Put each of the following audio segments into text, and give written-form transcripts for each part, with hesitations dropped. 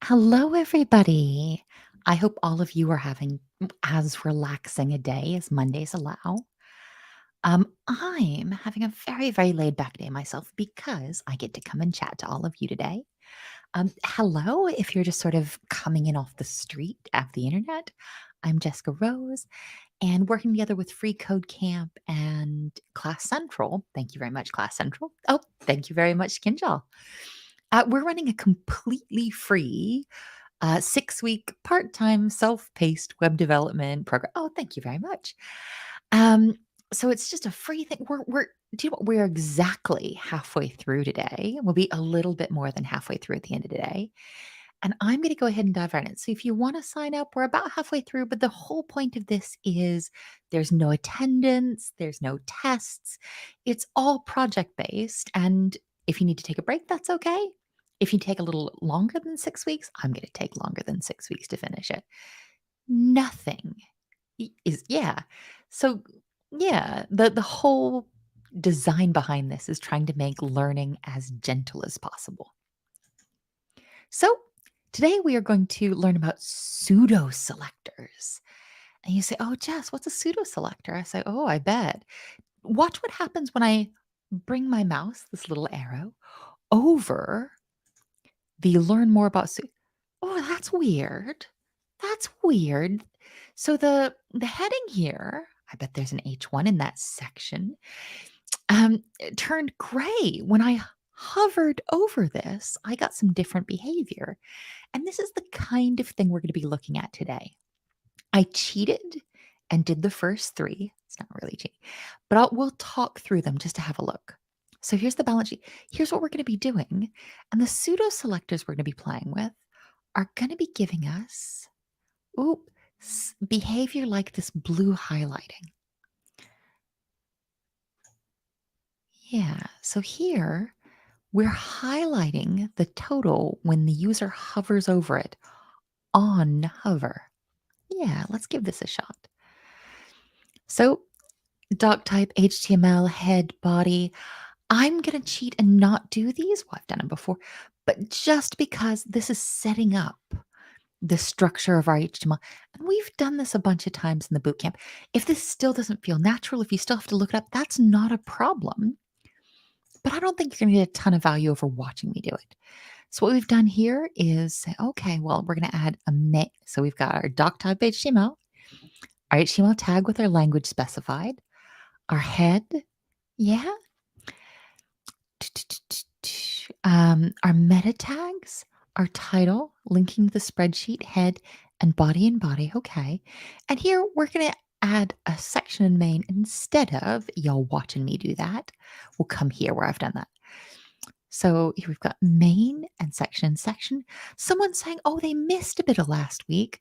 Hello, everybody. I hope all of you are having as relaxing a day as Mondays allow. I'm having a very, very laid back day myself because I get to come and chat to all of you today. Hello, if you're just sort of coming in off the street of the internet, I'm Jessica Rose and working together with Free Code Camp and Class Central. Thank you very much, Class Central. Oh, thank you very much, Kinjal. We're running a completely free 6-week part-time self-paced web development program. Oh, thank you very much. Um, so it's just a free thing. Do you know what? We're exactly halfway through today. We'll be a little bit more than halfway through at the end of the day. And I'm going to go ahead and dive right in. So if you want to sign up, we're about halfway through, but the whole point of this is there's no attendance, there's no tests. It's all project based. And if you need to take a break, that's okay. If you take a little longer than 6 weeks, I'm going to take longer than 6 weeks to finish it. Nothing is, yeah. So, yeah, the whole design behind this is trying to make learning as gentle as possible. So, today we are going to learn about pseudo selectors. And you say, "Oh, Jess, what's a pseudo selector?" I say, "Oh, I bet. Watch what happens when I bring my mouse, this little arrow, over the learn more about Oh, that's weird. That's weird. So the heading here, I bet there's an H1 in that section, it turned gray. When I hovered over this, I got some different behavior. And this is the kind of thing we're going to be looking at today. I cheated and did the first three. It's not really cheating, but we'll talk through them just to have a look. So here's the balance sheet. Here's what we're going to be doing. And the pseudo selectors we're going to be playing with are going to be giving us behavior like this blue highlighting. Yeah, so here we're highlighting the total when the user hovers over it on hover. Yeah, let's give this a shot. So doc type, HTML, head, body. I'm going to cheat and not do these. Well, I've done them before, but just because this is setting up the structure of our HTML. And we've done this a bunch of times in the bootcamp. If this still doesn't feel natural, if you still have to look it up, that's not a problem. But I don't think you're going to get a ton of value over watching me do it. So what we've done here is say, okay, well, we're going to add a so we've got our doc type HTML, our HTML tag with our language specified, our head, yeah, our meta tags, our title, linking to the spreadsheet, head, and body. Okay. And here we're going to add a section in main instead of y'all watching me do that. We'll come here where I've done that. So here we've got main and section. Someone's saying, oh, they missed a bit of last week.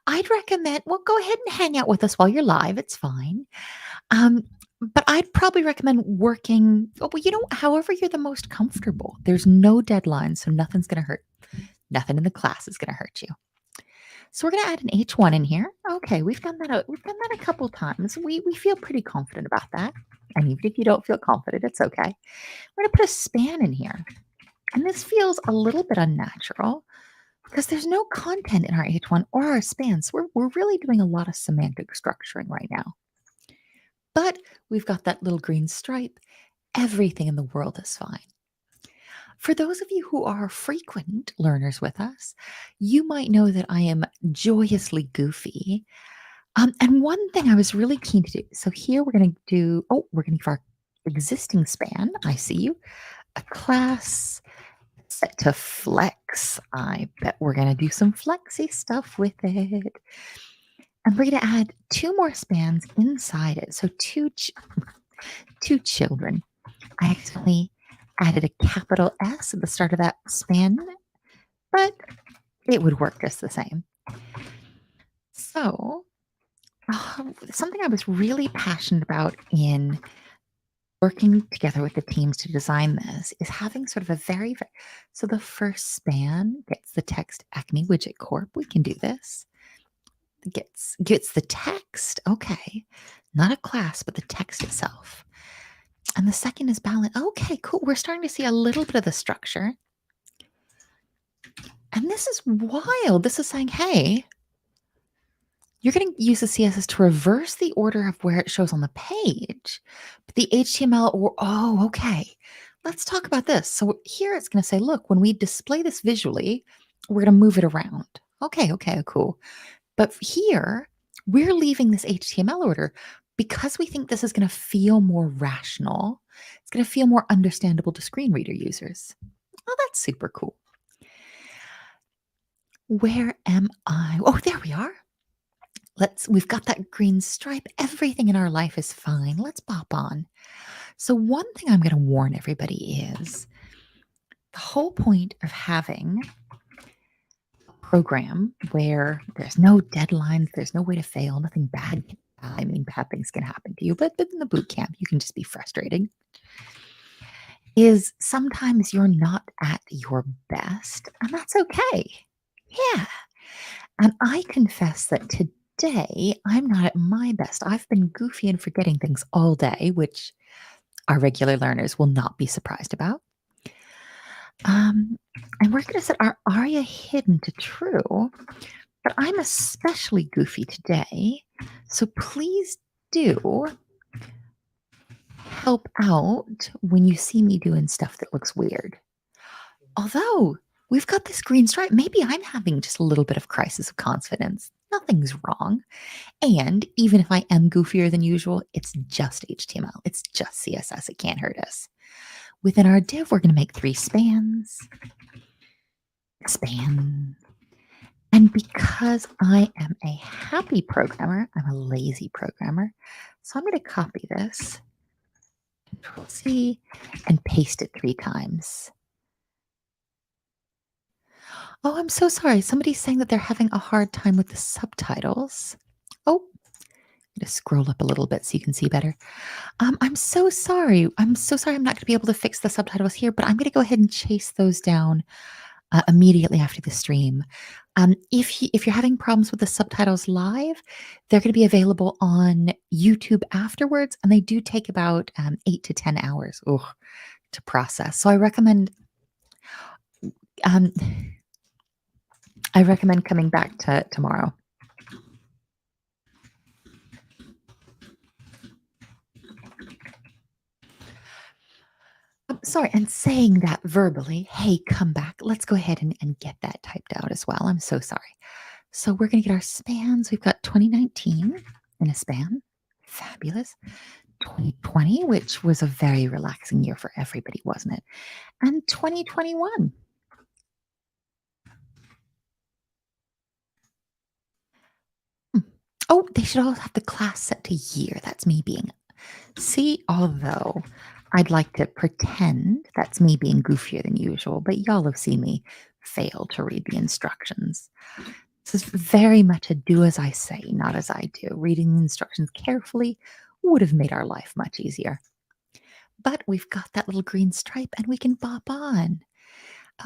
I'd recommend, well, go ahead and hang out with us while you're live. It's fine. But I'd probably recommend working, however you're the most comfortable. There's no deadline, so nothing's going to hurt. Nothing in the class is going to hurt you. So we're going to add an H1 in here. Okay, we've done that. We've done that a couple times. We feel pretty confident about that. And even if you don't feel confident, it's okay. We're going to put a span in here. And this feels a little bit unnatural because there's no content in our H1 or our spans. We're really doing a lot of semantic structuring right now. But we've got that little green stripe. Everything in the world is fine. For those of you who are frequent learners with us, you might know that I am joyously goofy. And one thing I was really keen to do. So here we're going to do, we're going to give our existing span. I see you. A class set to flex. I bet we're going to do some flexy stuff with it. And we're going to add 2 more spans inside it. So two children. I accidentally added a capital S at the start of that span, but it would work just the same. So something I was really passionate about in working together with the teams to design this is having sort of a so the first span gets the text Acme Widget Corp. We can do this. Gets the text. Okay. Not a class, but the text itself. And the second is balance. Okay, cool. We're starting to see a little bit of the structure. And this is wild. This is saying, hey, you're going to use the CSS to reverse the order of where it shows on the page. But the HTML, oh, okay. Let's talk about this. So here it's going to say, look, when we display this visually, we're going to move it around. Okay, cool. But here, we're leaving this HTML order because we think this is going to feel more rational. It's going to feel more understandable to screen reader users. Oh, that's super cool. Where am I? Oh, there we are. We've got that green stripe. Everything in our life is fine. Let's pop on. So one thing I'm going to warn everybody is the whole point of having a program where there's no deadlines, there's no way to fail, nothing bad. I mean, bad things can happen to you, but in the boot camp, you can just be frustrating. Is sometimes you're not at your best, and that's okay. Yeah. And I confess that today I'm not at my best. I've been goofy and forgetting things all day, which our regular learners will not be surprised about. And we're going to set our aria hidden to true, but I'm especially goofy today. So please do help out when you see me doing stuff that looks weird. Although we've got this green stripe, maybe I'm having just a little bit of crisis of confidence. Nothing's wrong. And even if I am goofier than usual, it's just HTML. It's just CSS. It can't hurt us. Within our div, we're going to make 3 spans. Span. And because I am a happy programmer, I'm a lazy programmer. So I'm going to copy this, Control C, and paste it 3 times. Oh, I'm so sorry. Somebody's saying that they're having a hard time with the subtitles. Oh, I'm going to scroll up a little bit so you can see better. I'm so sorry. I'm so sorry I'm not going to be able to fix the subtitles here, but I'm going to go ahead and chase those down immediately after the stream. If you're having problems with the subtitles live, they're going to be available on YouTube afterwards, and they do take about 8 to 10 hours to process. So um, I recommend coming back to tomorrow. Sorry, and saying that verbally, hey, come back. Let's go ahead and get that typed out as well. I'm so sorry. So we're going to get our spans. We've got 2019 in a span. Fabulous. 2020, which was a very relaxing year for everybody, wasn't it? And 2021. Oh, they should all have the class set to year. That's me being. See, although I'd like to pretend that's me being goofier than usual, but y'all have seen me fail to read the instructions. This is very much a do as I say, not as I do. Reading the instructions carefully would have made our life much easier. But we've got that little green stripe and we can bop on.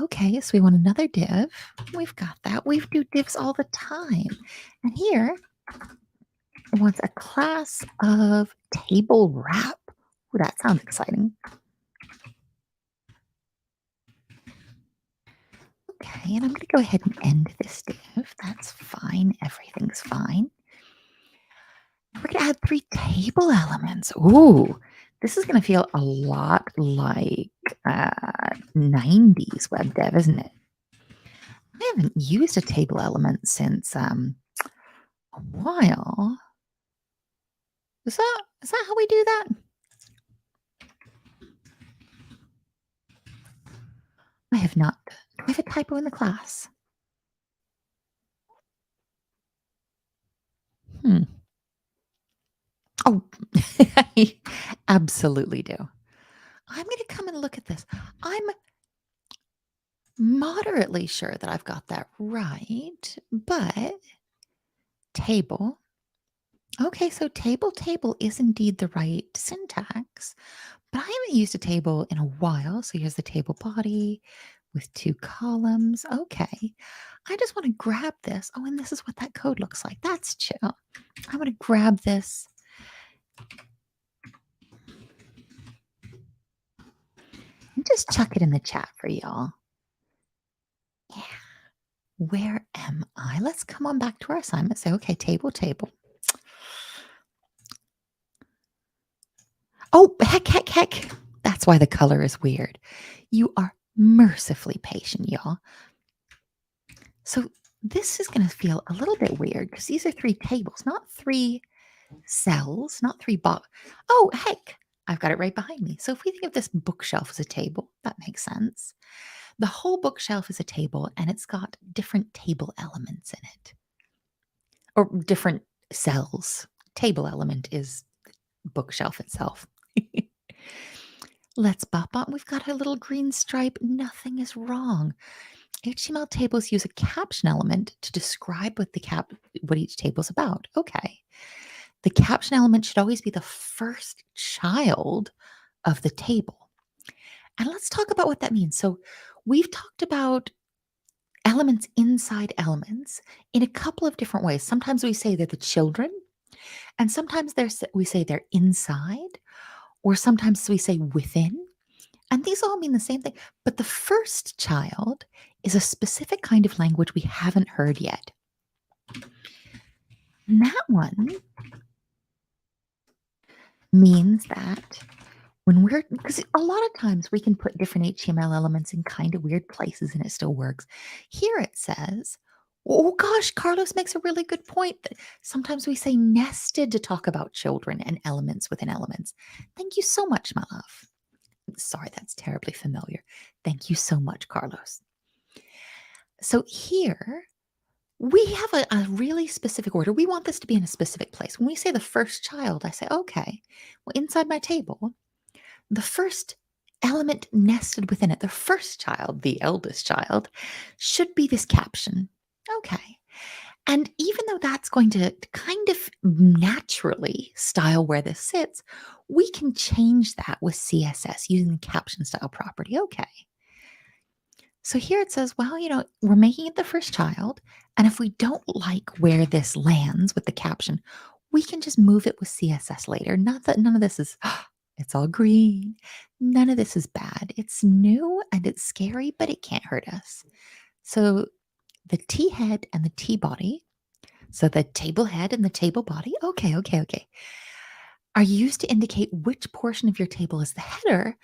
Okay, so we want another div. We've got that. We do divs all the time. And here it wants a class of table wrap. Ooh, that sounds exciting. Okay, and I'm going to go ahead and end this div. That's fine. Everything's fine. We're going to add 3 table elements. Ooh, this is going to feel a lot like 90s web dev, isn't it? I haven't used a table element since a while. Is that how we do that? I have not. Do I have a typo in the class? Oh, I absolutely do. I'm going to come and look at this. I'm moderately sure that I've got that right, but table. Okay, so table is indeed the right syntax, but I haven't used a table in a while. So here's the table body with 2 columns. Okay, I just want to grab this. Oh, and this is what that code looks like. That's chill. I want to grab this. And just chuck it in the chat for y'all. Yeah. Where am I? Let's come on back to our assignment. Say, okay, table, table. Oh, heck, heck, heck. That's why the color is weird. You are mercifully patient, y'all. So this is going to feel a little bit weird because these are three tables, not three cells, not three box. Oh, heck, I've got it right behind me. So if we think of this bookshelf as a table, that makes sense. The whole bookshelf is a table and it's got different table elements in it or different cells. Table element is bookshelf itself. Let's bop on. We've got a little green stripe. Nothing is wrong. HTML tables use a caption element to describe what each table is about. Okay. The caption element should always be the first child of the table. And let's talk about what that means. So we've talked about elements inside elements in a couple of different ways. Sometimes we say they're the children, and sometimes we say they're inside, or sometimes we say within. And these all mean the same thing. But the first child is a specific kind of language we haven't heard yet. And that one means that because a lot of times we can put different HTML elements in kind of weird places and it still works. Here it says, oh gosh, Carlos makes a really good point that sometimes we say nested to talk about children and elements within elements. Thank you so much, my love. Sorry, that's terribly familiar. Thank you so much, Carlos. So here we have a really specific order. We want this to be in a specific place. When we say the first child, I say, okay, well, inside my table, the first element nested within it, the first child, the eldest child, should be this caption. Okay. And even though that's going to kind of naturally style where this sits, we can change that with CSS using the caption style property. Okay. So here it says, well, we're making it the first child. And if we don't like where this lands with the caption, we can just move it with CSS later. Not that none of this is, it's all green. None of this is bad. It's new and it's scary, but it can't hurt us. So the T head and the T body, so the table head and the table body, okay, are used to indicate which portion of your table is the header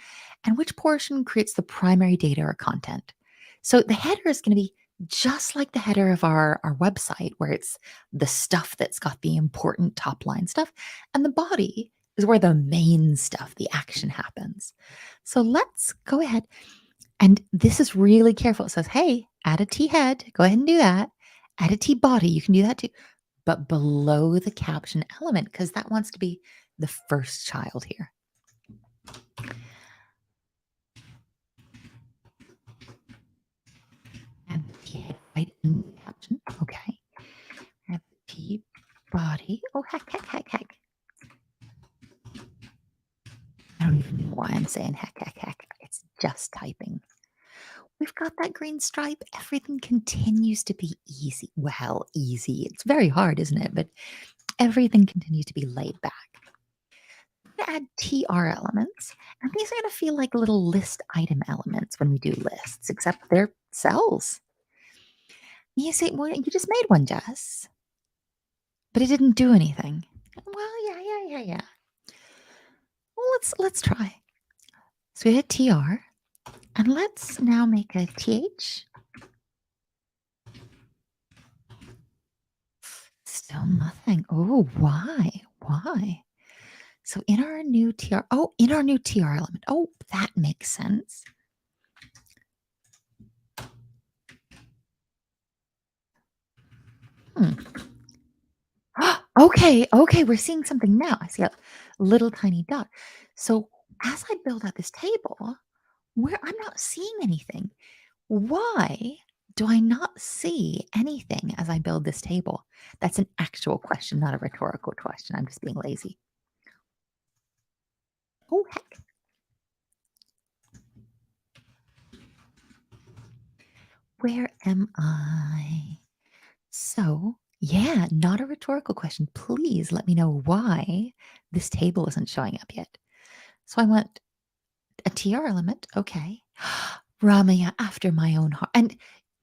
and which portion creates the primary data or content. So the header is going to be just like the header of our website, where it's the stuff that's got the important top line stuff. And the body is where the main stuff, the action happens. So let's go ahead. And this is really careful. It says, hey, add a T head. Go ahead and do that. Add a T body. You can do that too. But below the caption element, because that wants to be the first child here. And the T head right in the caption. Okay. Add the T body. Oh, heck. I don't even know why I'm saying heck. It's just typing. We've got that green stripe. Everything continues to be easy. Well, easy. It's very hard, isn't it? But everything continues to be laid back. I'm going to add TR elements, and these are going to feel like little list item elements when we do lists, except they're cells. You say, well, you just made one, Jess, but it didn't do anything. Well, yeah. Well, let's try. So we had TR, and let's now make a TH. Still nothing. Oh, why? So in our new TR element. Oh, that makes sense. Okay, we're seeing something now. I see a little tiny dot. So as I build out this table, where I'm not seeing anything, why do I not see anything as I build this table? That's an actual question, not a rhetorical question. I'm just being lazy. Oh, heck. Where am I? So, yeah, not a rhetorical question. Please let me know why this table isn't showing up yet. So I want a TR element. Okay. Ramaya after my own heart. And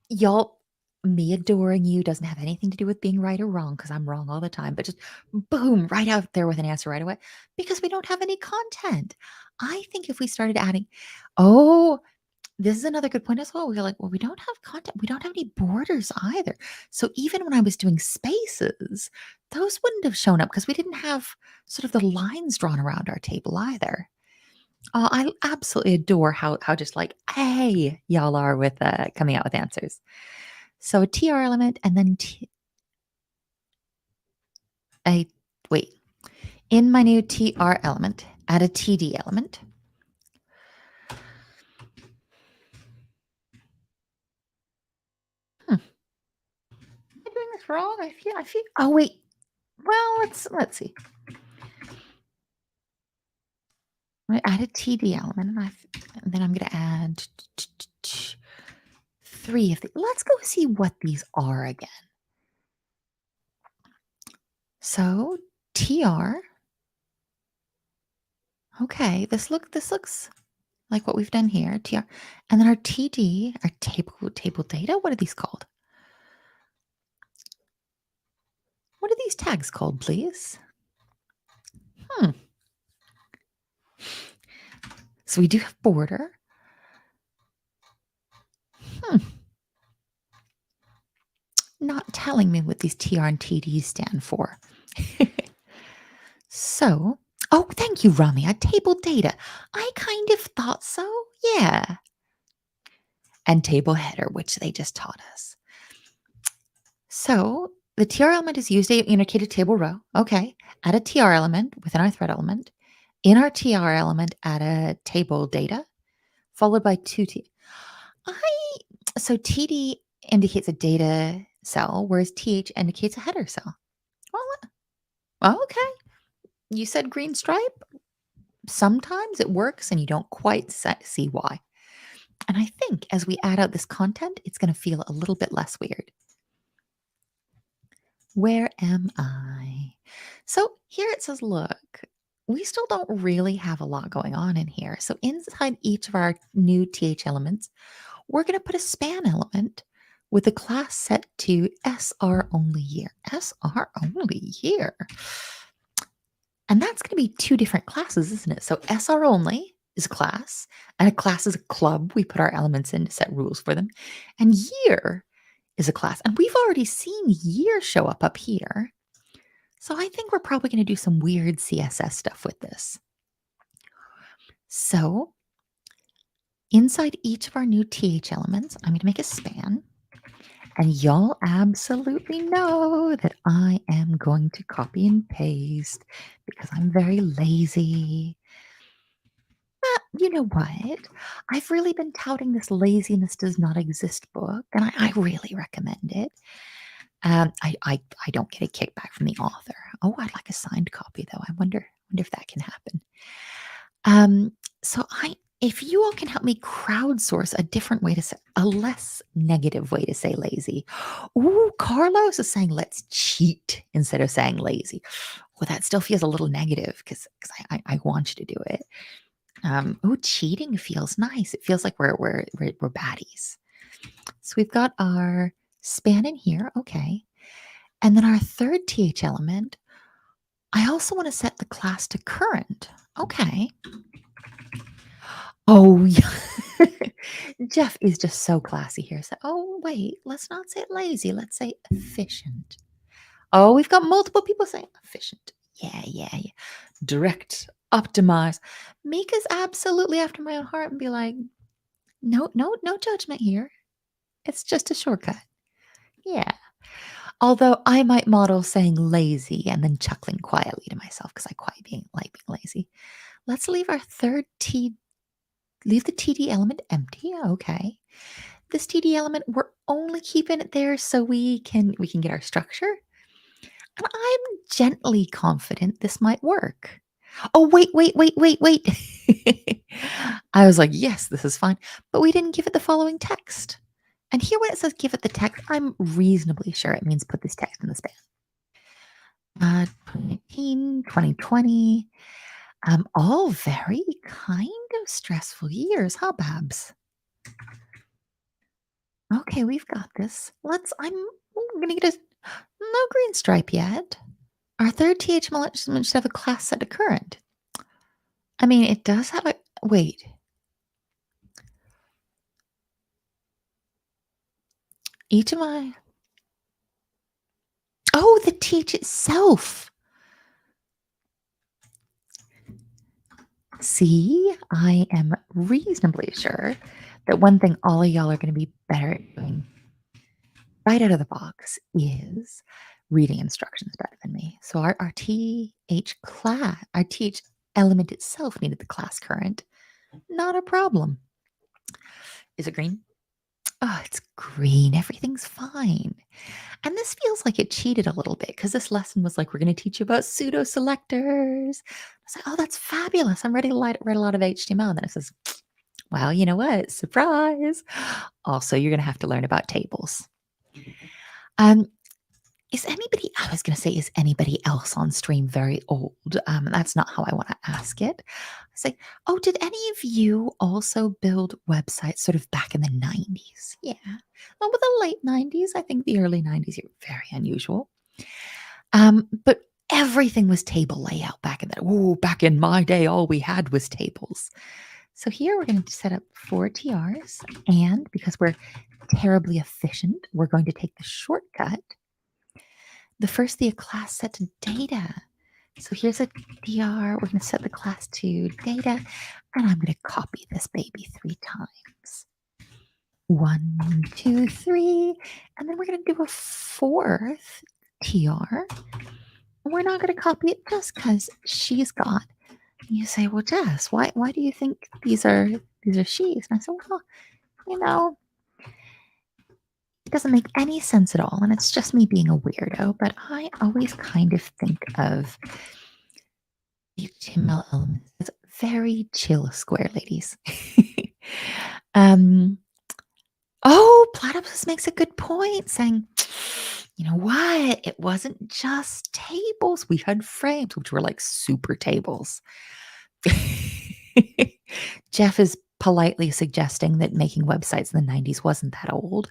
y'all, Me adoring you doesn't have anything to do with being right or wrong because I'm wrong all the time, but just boom, right out there with an answer right away because we don't have any content. I think if we started adding, oh, this is another good point as well. We're like, well, we don't have content. We don't have any borders either. So even when I was doing spaces, those wouldn't have shown up because we didn't have sort of the lines drawn around our table either. I absolutely adore how just like, hey, y'all are with coming out with answers. So a TR element and then a wait. In my new TR element, add a TD element. Am I doing this wrong? I feel. Oh wait. Well, let's see. I add a TD element, and then I'm going to add three of these. Let's go see what these are again. So TR. Okay, this looks like what we've done here. TR, and then our TD, our table data. What are these called? What are these tags called, please? So we do have border. Not telling me what these TR and TD stand for. So, oh, thank you, Rami. A table data. I kind of thought so. Yeah. And table header, which they just taught us. So the TR element is used to indicate a table row. Okay. Add a TR element within our thread element. In our TR element, add a table data, followed by two T. So TD indicates a data cell, whereas TH indicates a header cell. Well, okay. You said green stripe. Sometimes it works and you don't quite see why. And I think as we add out this content, it's going to feel a little bit less weird. Where am I? So here it says, look, we still don't really have a lot going on in here. So inside each of our new TH elements, we're going to put a span element with the class set to SR only year. SR only year. And that's going to be two different classes, isn't it? So SR only is a class, and a class is a club. We put our elements in to set rules for them. And year is a class. And we've already seen year show up here. So I think we're probably going to do some weird CSS stuff with this. So inside each of our new TH elements, I'm going to make a span. And y'all absolutely know that I am going to copy and paste because I'm very lazy. You know what? I've really been touting this Laziness Does Not Exist book, and I really recommend it. I don't get a kickback from the author. Oh, I'd like a signed copy though. I wonder if that can happen. So if you all can help me crowdsource a different way to say, a less negative way to say lazy. Ooh, Carlos is saying let's cheat instead of saying lazy. Well, that still feels a little negative because I want you to do it. Cheating feels nice. It feels like we're baddies. So we've got our span in here, okay. And then our third TH element, I also want to set the class to current. Okay. Oh, yeah. Jeff is just so classy here. So, oh, wait, let's not say lazy. Let's say efficient. Oh, we've got multiple people saying efficient. Yeah. Direct, optimize. Mika's absolutely after my own heart and be like, no judgment here. It's just a shortcut. Yeah. Although I might model saying lazy and then chuckling quietly to myself because I quite like being lazy. Let's leave our third leave the TD element empty. Okay. This TD element, we're only keeping it there so we can get our structure. And I'm gently confident this might work. Oh, wait. I was like, yes, this is fine. But we didn't give it the following text. And here when it says give it the text, I'm reasonably sure it means put this text in the span. 2019, 2020, all very kind of stressful years, huh, Babs? Okay, we've got this. I'm gonna get a no green stripe yet. Our third THML should have a class set to current. I mean, it does have a wait. Each of my oh, the teach itself. See, I am reasonably sure that one thing all of y'all are going to be better at doing right out of the box is reading instructions better than me. So our TH class, our TH element itself needed the class current. Not a problem. Is it green? Oh, it's green. Everything's fine. And this feels like it cheated a little bit because this lesson was like, we're going to teach you about pseudo selectors. I was like, oh, that's fabulous. I'm ready to write a lot of HTML. And then it says, well, you know what? Surprise. Also, you're going to have to learn about tables. Um, I was going to say, is anybody else on stream very old? That's not how I want to ask it. I say, oh, did any of you also build websites sort of back in the 90s? Yeah. Over the late 90s, I think the early 90s are very unusual. But everything was table layout back in that. Oh, back in my day, all we had was tables. So here we're going to set up 4 TRs. And because we're terribly efficient, we're going to take the shortcut. The first the class set to data. So here's a DR. We're going to set the class to data. And I'm going to copy this baby 3 times. 1, 2, 3. And then we're going to do a 4th TR. We're not going to copy it just because she's got. You say, well, Jess, why do you think these are she's? And I said, well, you know, it doesn't make any sense at all, and it's just me being a weirdo. But I always kind of think of HTML elements as very chill square ladies. um, oh, Platypus makes a good point, saying, you know what? It wasn't just tables. We had frames, which were like super tables. Jeff is politely suggesting that making websites in the 90s wasn't that old.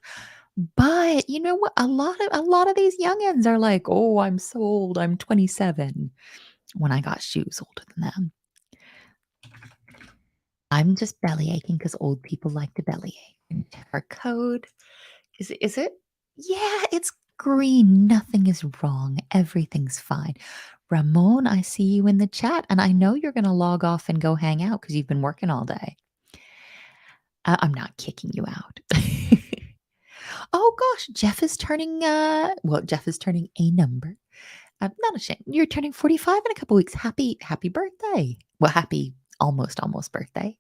But you know what? A lot of these youngins are like, "Oh, I'm so old. I'm 27." When I got shoes older than them. I'm just belly aching because old people like to bellyache. And our code is it? Yeah, it's green. Nothing is wrong. Everything's fine. Ramon, I see you in the chat, and I know you're going to log off and go hang out because you've been working all day. I'm not kicking you out. Oh gosh, Jeff is turning a number. I'm not ashamed. You're turning 45 in a couple weeks. Happy birthday. Well, happy almost birthday.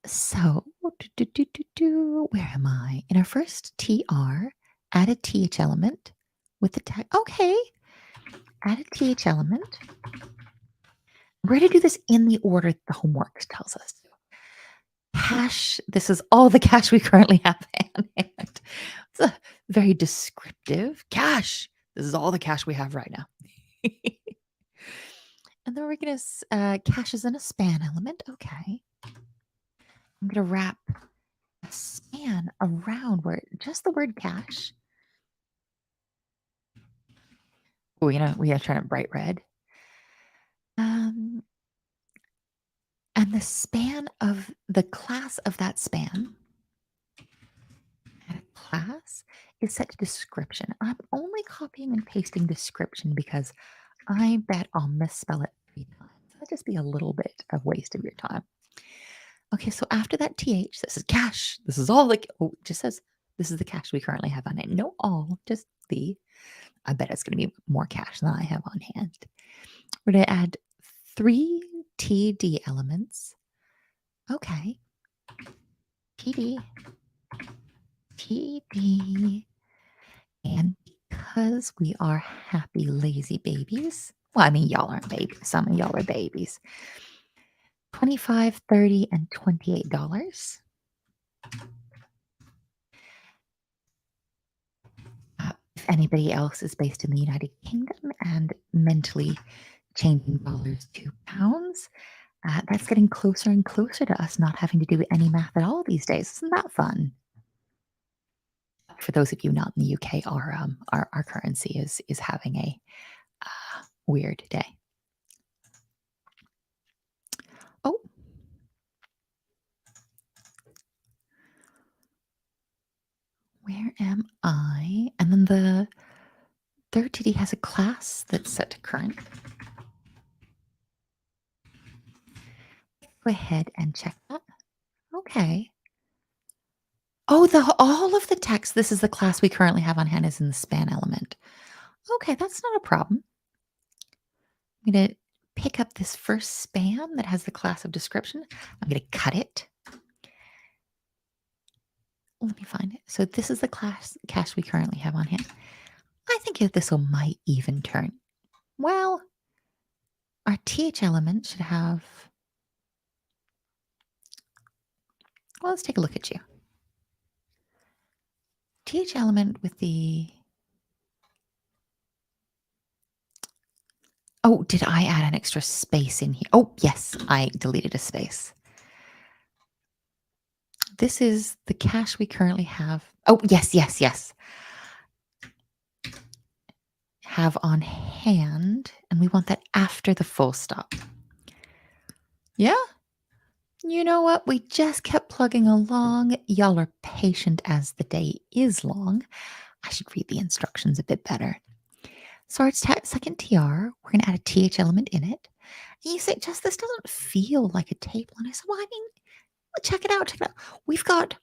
So, where am I? In our first TR, add a TH element with the tag. Okay, add a TH element. We're going to do this in the order the homework tells us. Cache, this is all the cache we currently have on hand. It's a very descriptive cache. This is all the cache we have right now. And then we're going to caches in a span element. Okay. I'm going to wrap a span around where just the word cache. Oh, we got to turn it bright red. And the span of the class of that span class is set to description. I'm only copying and pasting description because I bet I'll misspell it 3 times. That'll just be a little bit of waste of your time. Okay, so after that TH, this is cache. This is all it just says this is the cache we currently have on it. No all, just the. I bet it's going to be more cache than I have on hand. We're going to add 3 TD elements. Okay. TD. TD. And because we are happy, lazy babies, well, I mean, y'all aren't babies. Some of y'all are babies. $25, $30, and $28. If anybody else is based in the United Kingdom and mentally changing dollars to pounds, that's getting closer and closer to us not having to do any math at all these days. Isn't that fun? For those of you not in the UK, our currency is having a weird day. Oh, where am I? And then the third TD has a class that's set to current. Go ahead and check that. Okay. Oh, all of the text. This is the class we currently have on hand is in the span element. Okay, that's not a problem. I'm going to pick up this first span that has the class of description. I'm going to cut it. Let me find it. So this is the class cache we currently have on hand. I think this will might even turn. Well, our TH element should have. Well, let's take a look at you. TH element with the. Oh, did I add an extra space in here? Oh, yes, I deleted a space. This is the cache we currently have. Oh, yes. Have on hand, and we want that after the full stop. Yeah? You know what? We just kept plugging along. Y'all are patient as the day is long. I should read the instructions a bit better. So our second TR, we're going to add a TH element in it. And you say, Jess, this doesn't feel like a table. And I said, well, I mean, check it out. We've got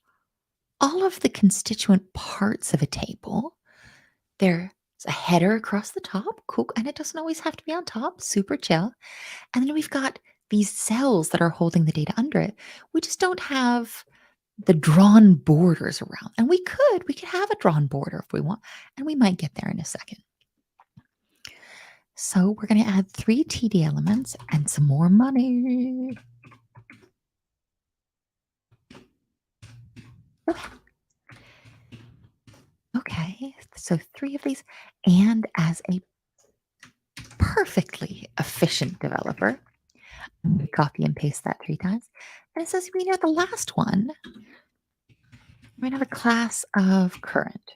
all of the constituent parts of a table. There's a header across the top. Cool. And it doesn't always have to be on top. Super chill. And then we've got these cells that are holding the data under it. We just don't have the drawn borders around. And we could have a drawn border if we want. And we might get there in a second. So we're going to add 3 TD elements and some more money. Okay, so 3 of these. And as a perfectly efficient developer, I'm going to copy and paste that 3 times. And it says, the last one, we're going to have a class of current.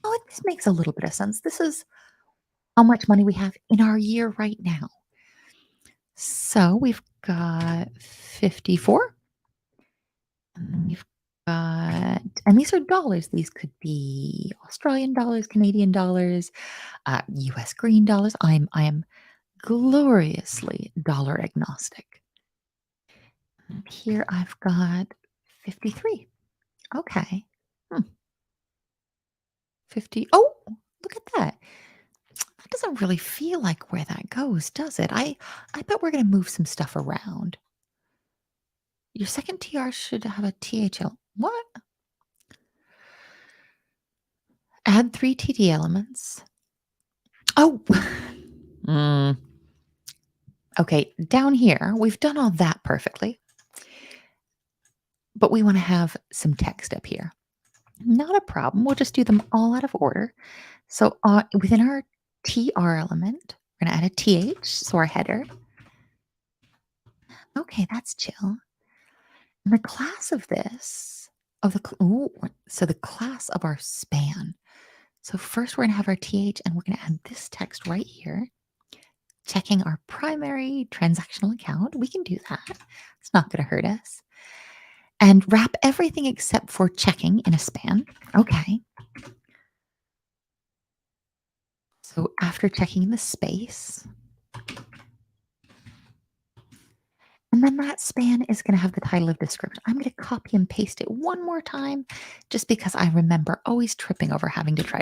Oh, this makes a little bit of sense. This is how much money we have in our year right now. So we've got 54. And then we've got, and these are dollars. These could be Australian dollars, Canadian dollars, US green dollars. I am gloriously dollar agnostic. And here I've got 53. Okay. 50. Oh, look at that. That doesn't really feel like where that goes, does it? I bet we're going to move some stuff around. Your second TR should have a THL. What? Add 3 TD elements. Oh. Okay, down here, we've done all that perfectly. But we want to have some text up here. Not a problem. We'll just do them all out of order. So within our TR element, we're going to add a TH, so our header. Okay, that's chill. And the class of this, so the class of our span. So first we're going to have our TH, and we're going to add this text right here. Checking our primary transactional account. We can do that. It's not going to hurt us. And wrap everything except for checking in a span. Okay. So after checking the space, and then that span is going to have the title of description. I'm going to copy and paste it one more time just because I remember always tripping over having to try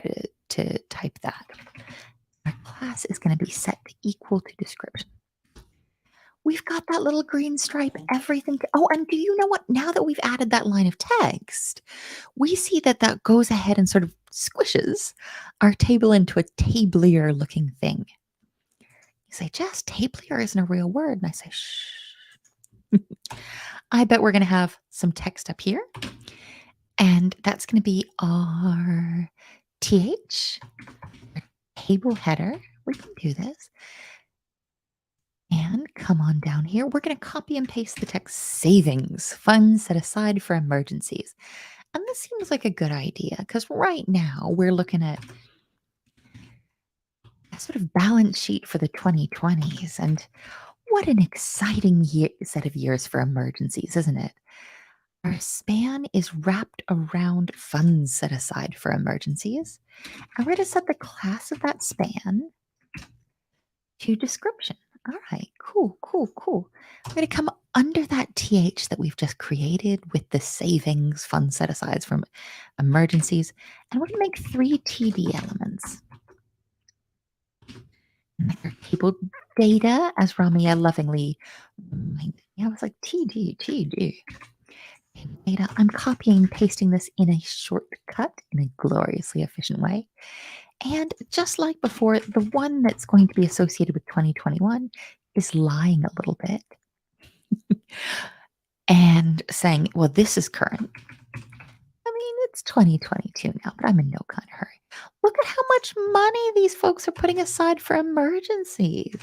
to type that. Our class is going to be set to equal to description. We've got that little green stripe, everything. Oh, and do you know what? Now that we've added that line of text, we see that goes ahead and sort of squishes our table into a tablier looking thing. You say, Jess, tablier isn't a real word. And I say, shh. I bet we're going to have some text up here. And that's going to be our TH, our table header. We can do this. And come on down here. We're going to copy and paste the text savings, funds set aside for emergencies. And this seems like a good idea because right now we're looking at a sort of balance sheet for the 2020s. And what an exciting set of years for emergencies, isn't it? Our span is wrapped around funds set aside for emergencies. And we're going to set the class of that span to description. All right, cool, cool, cool. We're going to come under that TH that we've just created with the savings fund set asides from emergencies. And we're going to make 3 TD elements. Table data, as Ramia lovingly reminded me. I was like, TD, TD. Data. I'm copying and pasting this in a shortcut in a gloriously efficient way. And just like before, the one that's going to be associated with 2021 is lying a little bit and saying, well, this is current. I mean, it's 2022 now, but I'm in no kind of hurry. Look at how much money these folks are putting aside for emergencies.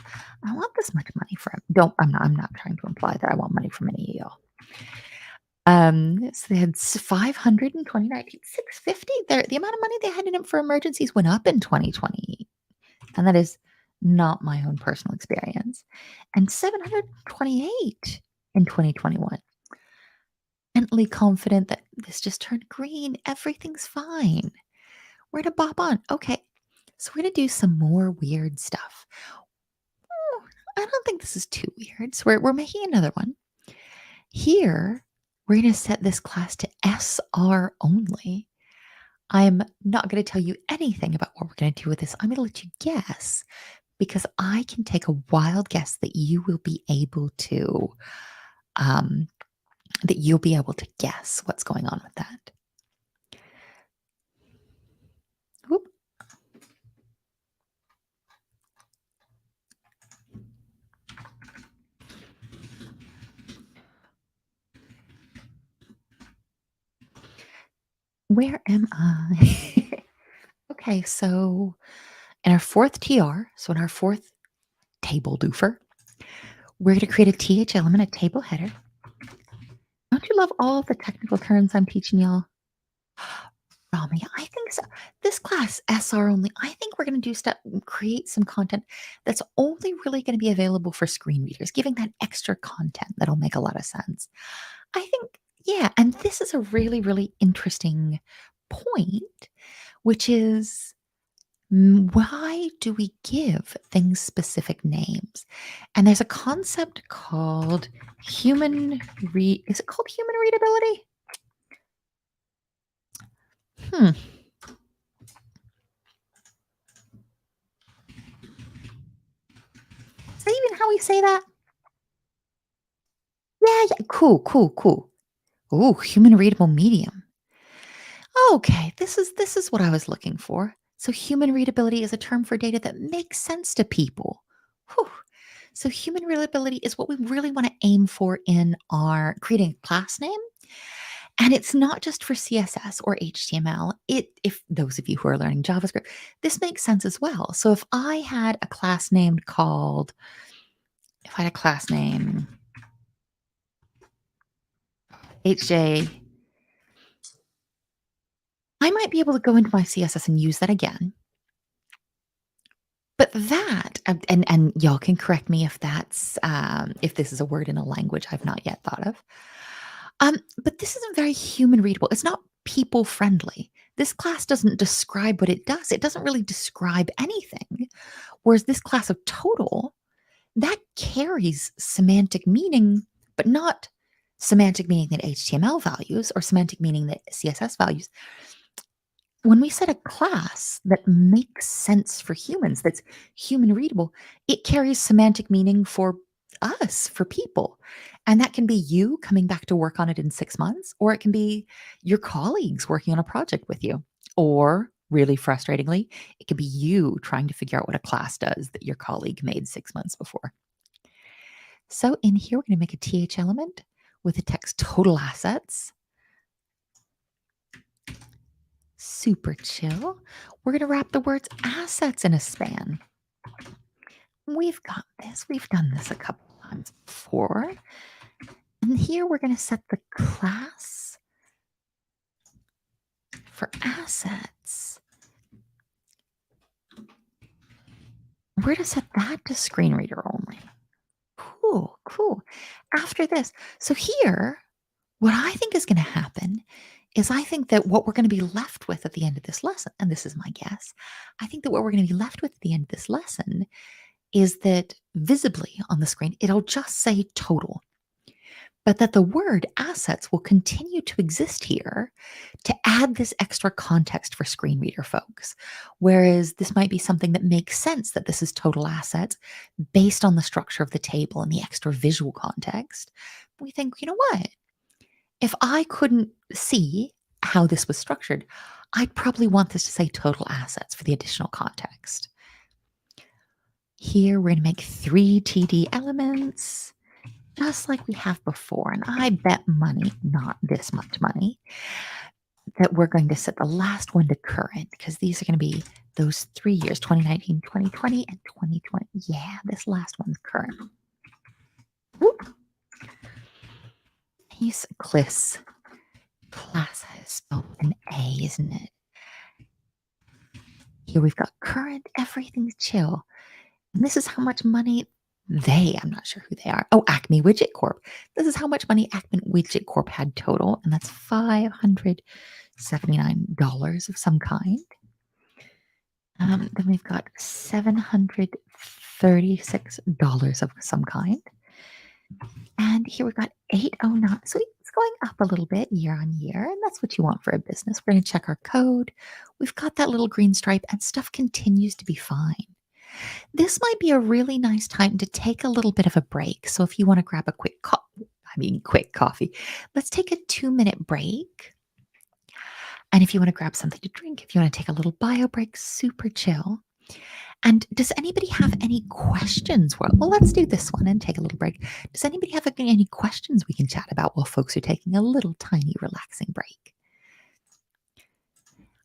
I want this much money for I'm not trying to imply that I want money from any of y'all. So they had 500 in 2019, 650. The amount of money they had in it for emergencies went up in 2020. And that is not my own personal experience. And 728 in 2021. Mentally confident that this just turned green. Everything's fine. We're to bop on. Okay. So we're going to do some more weird stuff. I don't think this is too weird. So we're making another one. Here, we're going to set this class to SR only. I'm not going to tell you anything about what we're going to do with this. I'm going to let you guess because I can take a wild guess that you will be able to guess what's going on with that. Whoop. Where am I? Okay, so in our 4th TR, so in our 4th table doofer, we're going to create a TH element, a table header. Don't you love all of the technical terms I'm teaching y'all? Rami, I think so. This class, SR only, I think we're going to do stuff, create some content that's only really going to be available for screen readers, giving that extra content that'll make a lot of sense. I think, yeah, and this is a really, really interesting point, which is why do we give things specific names? And there's a concept called is it called human readability? Is that even how we say that? Yeah, yeah. Cool, cool, cool. Ooh, human readable medium. Okay, this is what I was looking for. So human readability is a term for data that makes sense to people. Whew. So human readability is what we really want to aim for in our creating a class name. And it's not just for CSS or HTML. If those of you who are learning JavaScript, this makes sense as well. So if I had a class name HJ, I might be able to go into my CSS and use that again. But that, and y'all can correct me if that's if this is a word in a language I've not yet thought of. But this isn't very human readable. It's not people friendly. This class doesn't describe what it does. It doesn't really describe anything. Whereas this class of total, that carries semantic meaning, but not semantic meaning that HTML values or semantic meaning that CSS values. When we set a class that makes sense for humans, that's human readable, it carries semantic meaning for us, for people. And that can be you coming back to work on it in 6 months, or it can be your colleagues working on a project with you. Or really frustratingly, it could be you trying to figure out what a class does that your colleague made 6 months before. So in here, we're going to make a TH element with the text total assets. Super chill. We're going to wrap the words assets in a span. We've got this. We've done this a couple times before. And here we're going to set the class for assets, we're to set that to screen reader only. Cool, cool. After this, so here, what I think is going to happen is I think that what we're going to be left with at the end of this lesson, and this is my guess, I think that what we're going to be left with at the end of this lesson is that visibly on the screen, it'll just say total, but that the word assets will continue to exist here to add this extra context for screen reader folks. Whereas this might be something that makes sense that this is total assets based on the structure of the table and the extra visual context. We think, you know what? If I couldn't see how this was structured, I'd probably want this to say total assets for the additional context. Here, we're going to make 3 TD elements, just like we have before. And I bet money, not this much money, that we're going to set the last one to current, because these are going to be those 3 years, 2019, 2020, and 2020. Yeah, this last one's current. Whoop. He's Cliss. Class has spelled an A, isn't it? Here we've got current, everything's chill. And this is how much money I'm not sure who they are. Oh, Acme Widget Corp. This is how much money Acme Widget Corp had total, and that's $579 of some kind. Then we've got $736 of some kind. And here we've got 809. So it's going up a little bit year on year, and that's what you want for a business. We're going to check our code. We've got that little green stripe, and stuff continues to be fine. This might be a really nice time to take a little bit of a break. So if you want to grab a quick coffee, let's take a 2-minute break. And if you want to grab something to drink, if you want to take a little bio break, super chill. And does anybody have any questions? Well, let's do this one and take a little break. Does anybody have any questions we can chat about while folks are taking a little tiny relaxing break?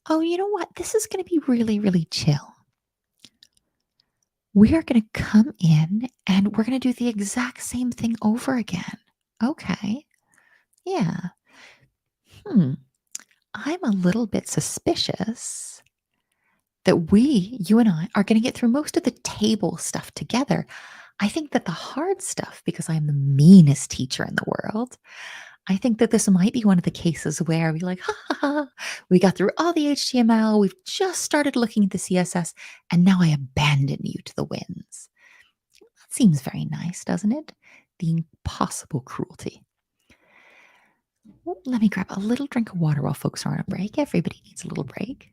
Oh, you know what? This is going to be really, really chill. We are going to come in and we're going to do the exact same thing over again. Okay. Yeah. I'm a little bit suspicious that you and I, are going to get through most of the table stuff together. I think that the hard stuff, because I'm the meanest teacher in the world, I think that this might be one of the cases where we we got through all the HTML, we've just started looking at the CSS, and now I abandon you to the winds. That seems very nice, doesn't it? The impossible cruelty. Let me grab a little drink of water while folks are on a break. Everybody needs a little break.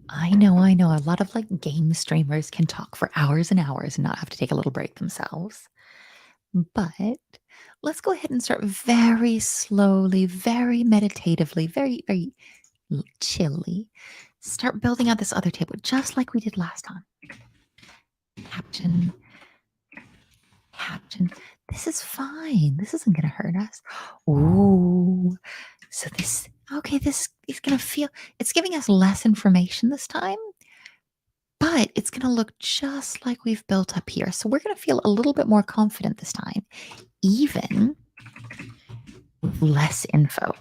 I know. A lot of game streamers can talk for hours and hours and not have to take a little break themselves. But let's go ahead and start very slowly, very meditatively, very, very chilly. Start building out this other table just like we did last time. Caption. This is fine. This isn't going to hurt us. Ooh. So this is going to feel, it's giving us less information this time, but it's going to look just like we've built up here. So we're going to feel a little bit more confident this time, even with less info.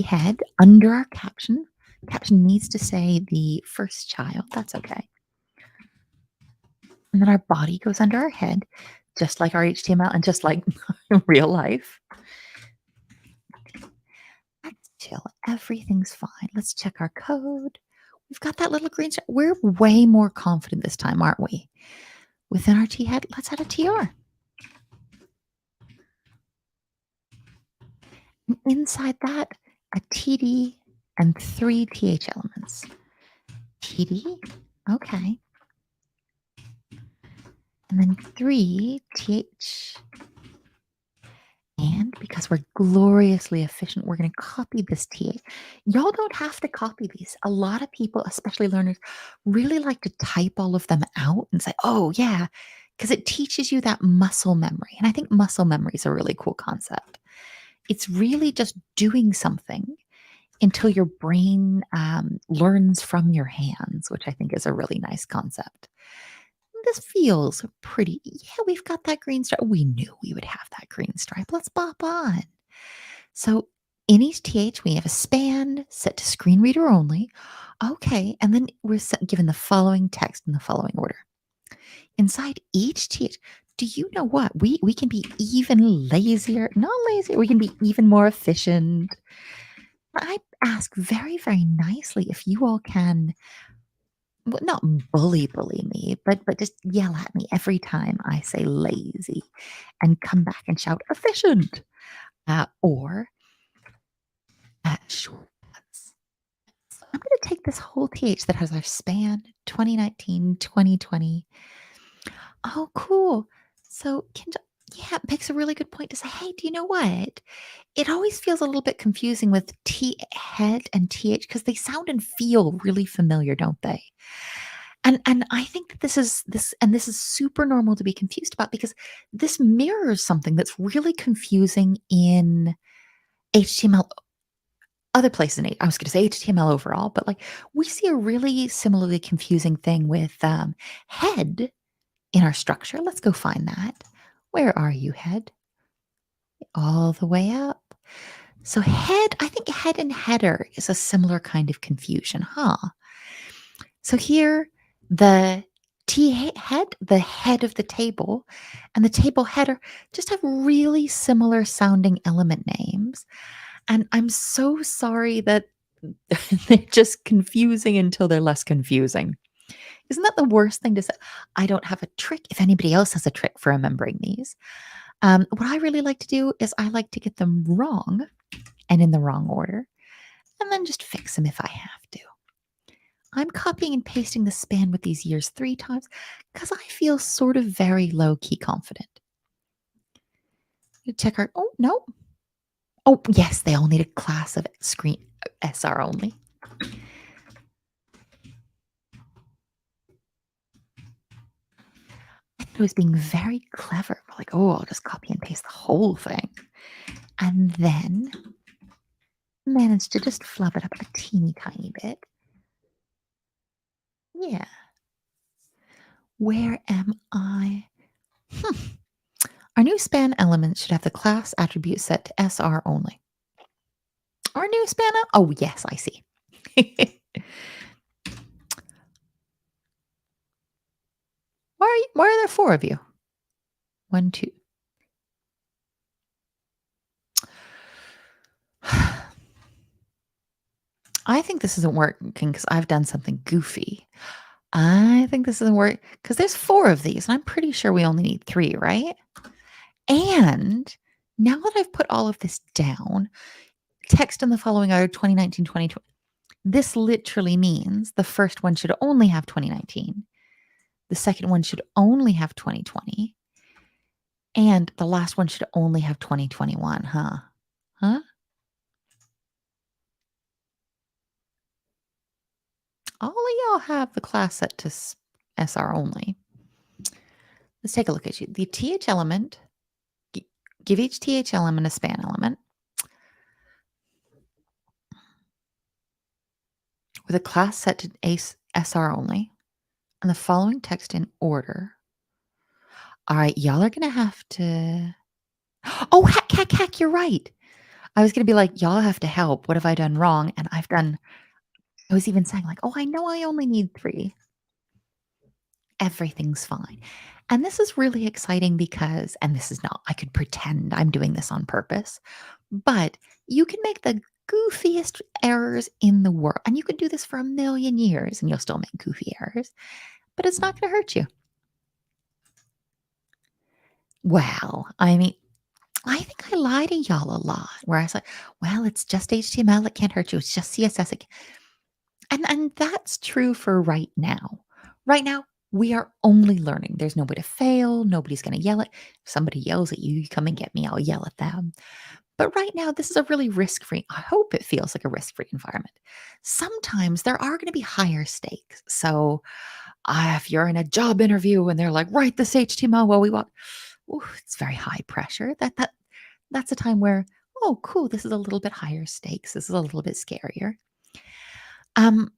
Head under our caption. Caption needs to say the first child. That's okay. And then our body goes under our head, just like our HTML and just like real life. Let's chill. Everything's fine. Let's check our code. We've got that little green. We're way more confident this time, aren't we? Within our T head, let's add a TR. And inside that, a TD and 3 TH elements. TD, okay. And then 3 TH. And because we're gloriously efficient, we're going to copy this TH. Y'all don't have to copy these. A lot of people, especially learners, really like to type all of them out and say, oh, yeah, because it teaches you that muscle memory. And I think muscle memory is a really cool concept. It's really just doing something until your brain learns from your hands, which I think is a really nice concept. This feels pretty. Yeah, we've got that green stripe. We knew we would have that green stripe. Let's bop on. So in each TH, we have a span set to screen reader only. Okay, and then we're given the following text in the following order. Inside each TH, do you know what? We can be even lazier, not lazier, we can be even more efficient. I ask very, very nicely if you all can, well, not bully me, but just yell at me every time I say lazy and come back and shout efficient or shortcuts. So I'm going to take this whole TH that has our span 2019, 2020. Oh, cool. So yeah, it makes a really good point to say, hey, do you know what? It always feels a little bit confusing with T head and TH because they sound and feel really familiar, don't they? And I think that this is super normal to be confused about because this mirrors something that's really confusing in HTML other places in I was going to say HTML overall, but like we see a really similarly confusing thing with head in our structure. Let's go find that. Where are you, head? All the way up. So head, I think head and header is a similar kind of confusion, huh? So here, the head, the head of the table, and the table header just have really similar sounding element names. And I'm so sorry that they're just confusing until they're less confusing. Isn't that the worst thing to say? I don't have a trick. If anybody else has a trick for remembering these, what I really like to do is I like to get them wrong and in the wrong order, and then just fix them if I have to. I'm copying and pasting the span with these years 3 times because I feel sort of very low key confident. Check our, oh, no. Oh, yes, they all need a class of screen SR only. I thought it was being very clever. Like, oh, I'll just copy and paste the whole thing. And then manage to just flub it up a teeny tiny bit. Yeah. Where am I? Our new span element should have the class attribute set to SR only. Our new span, oh yes, I see. Why are there 4 of you? 1, 2. I think this isn't working because I've done something goofy. I think this isn't working because there's 4 of these, and I'm pretty sure we only need 3, right? And now that I've put all of this down, text in the following are 2019, 2020. This literally means the first one should only have 2019. The second one should only have 2020. And the last one should only have 2021, huh? Huh? All of y'all have the class set to SR only. Let's take a look at you. The TH element, give each TH element a span element with a class set to SR only and the following text in order. All right, y'all are going to have to. Oh, hack, you're right. I was going to be like, y'all have to help. What have I done wrong? And I was even saying, like, oh, I know I only need 3. Everything's fine. And this is really exciting because, and this is not, I could pretend I'm doing this on purpose, but you can make the goofiest errors in the world. And you can do this for a million years and you'll still make goofy errors, but it's not going to hurt you. Well, I mean, I think I lie to y'all a lot where I was like, well, it's just HTML. It can't hurt you. It's just CSS. And that's true for right now. Right now, we are only learning. There's no way to fail. Nobody's going to yell at. If somebody yells at you, you come and get me. I'll yell at them. But right now, this is a really risk-free. I hope it feels like a risk-free environment. Sometimes there are going to be higher stakes. So if you're in a job interview and they're like, write this HTML while we walk, ooh, it's very high pressure. That's a time where, oh, cool. This is a little bit higher stakes. This is a little bit scarier. Um,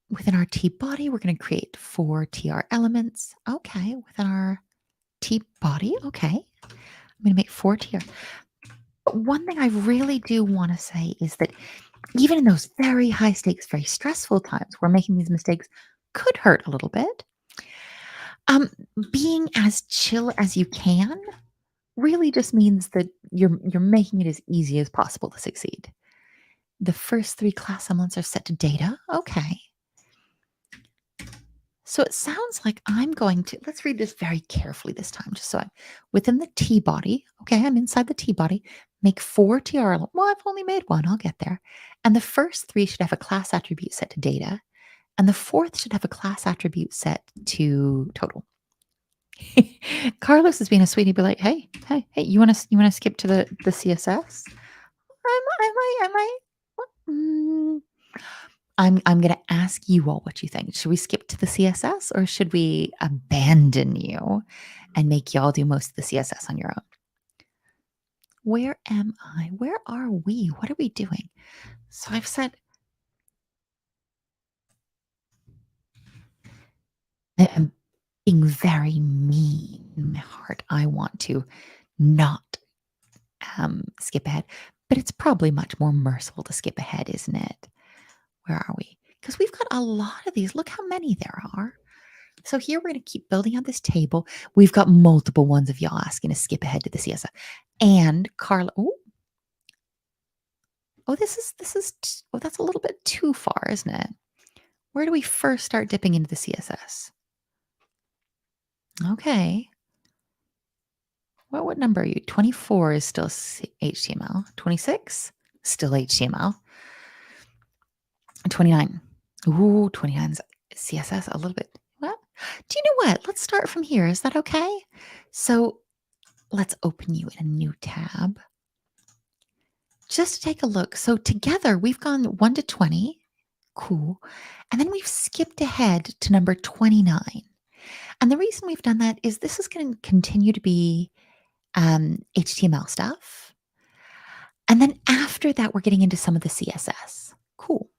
Within our T body, we're going to create 4 TR elements. Okay. Within our T body, okay. I'm going to make 4 TR. But one thing I really do want to say is that even in those very high stakes, very stressful times where making these mistakes could hurt a little bit, being as chill as you can really just means that you're making it as easy as possible to succeed. The first 3 class elements are set to data. Okay. So it sounds like I'm going to, let's read this very carefully this time, just so I'm within the T body. Okay, I'm inside the T body. Make 4 TR. Well, I've only made 1. I'll get there. And the first 3 should have a class attribute set to data. And the 4th should have a class attribute set to total. Carlos is being a sweetie, be like, hey, you want to skip to the CSS? I might. I'm going to ask you all what you think. Should we skip to the CSS or should we abandon you and make y'all do most of the CSS on your own? Where am I? Where are we? What are we doing? So I've said, I'm being very mean in my heart. I want to not skip ahead, but it's probably much more merciful to skip ahead, isn't it? Where are we? Because we've got a lot of these. Look how many there are. So here we're going to keep building on this table. We've got multiple ones of y'all asking to skip ahead to the CSS. And Carla, that's a little bit too far, isn't it? Where do we first start dipping into the CSS? Okay. What number are you? 24 is still HTML. 26? Still HTML. 29. Ooh, 29's CSS a little bit. What? Do you know what? Let's start from here. Is that okay? So let's open you in a new tab. Just to take a look. So together we've gone 1 to 20. Cool. And then we've skipped ahead to number 29. And the reason we've done that is this is going to continue to be HTML stuff. And then after that, we're getting into some of the CSS. Cool.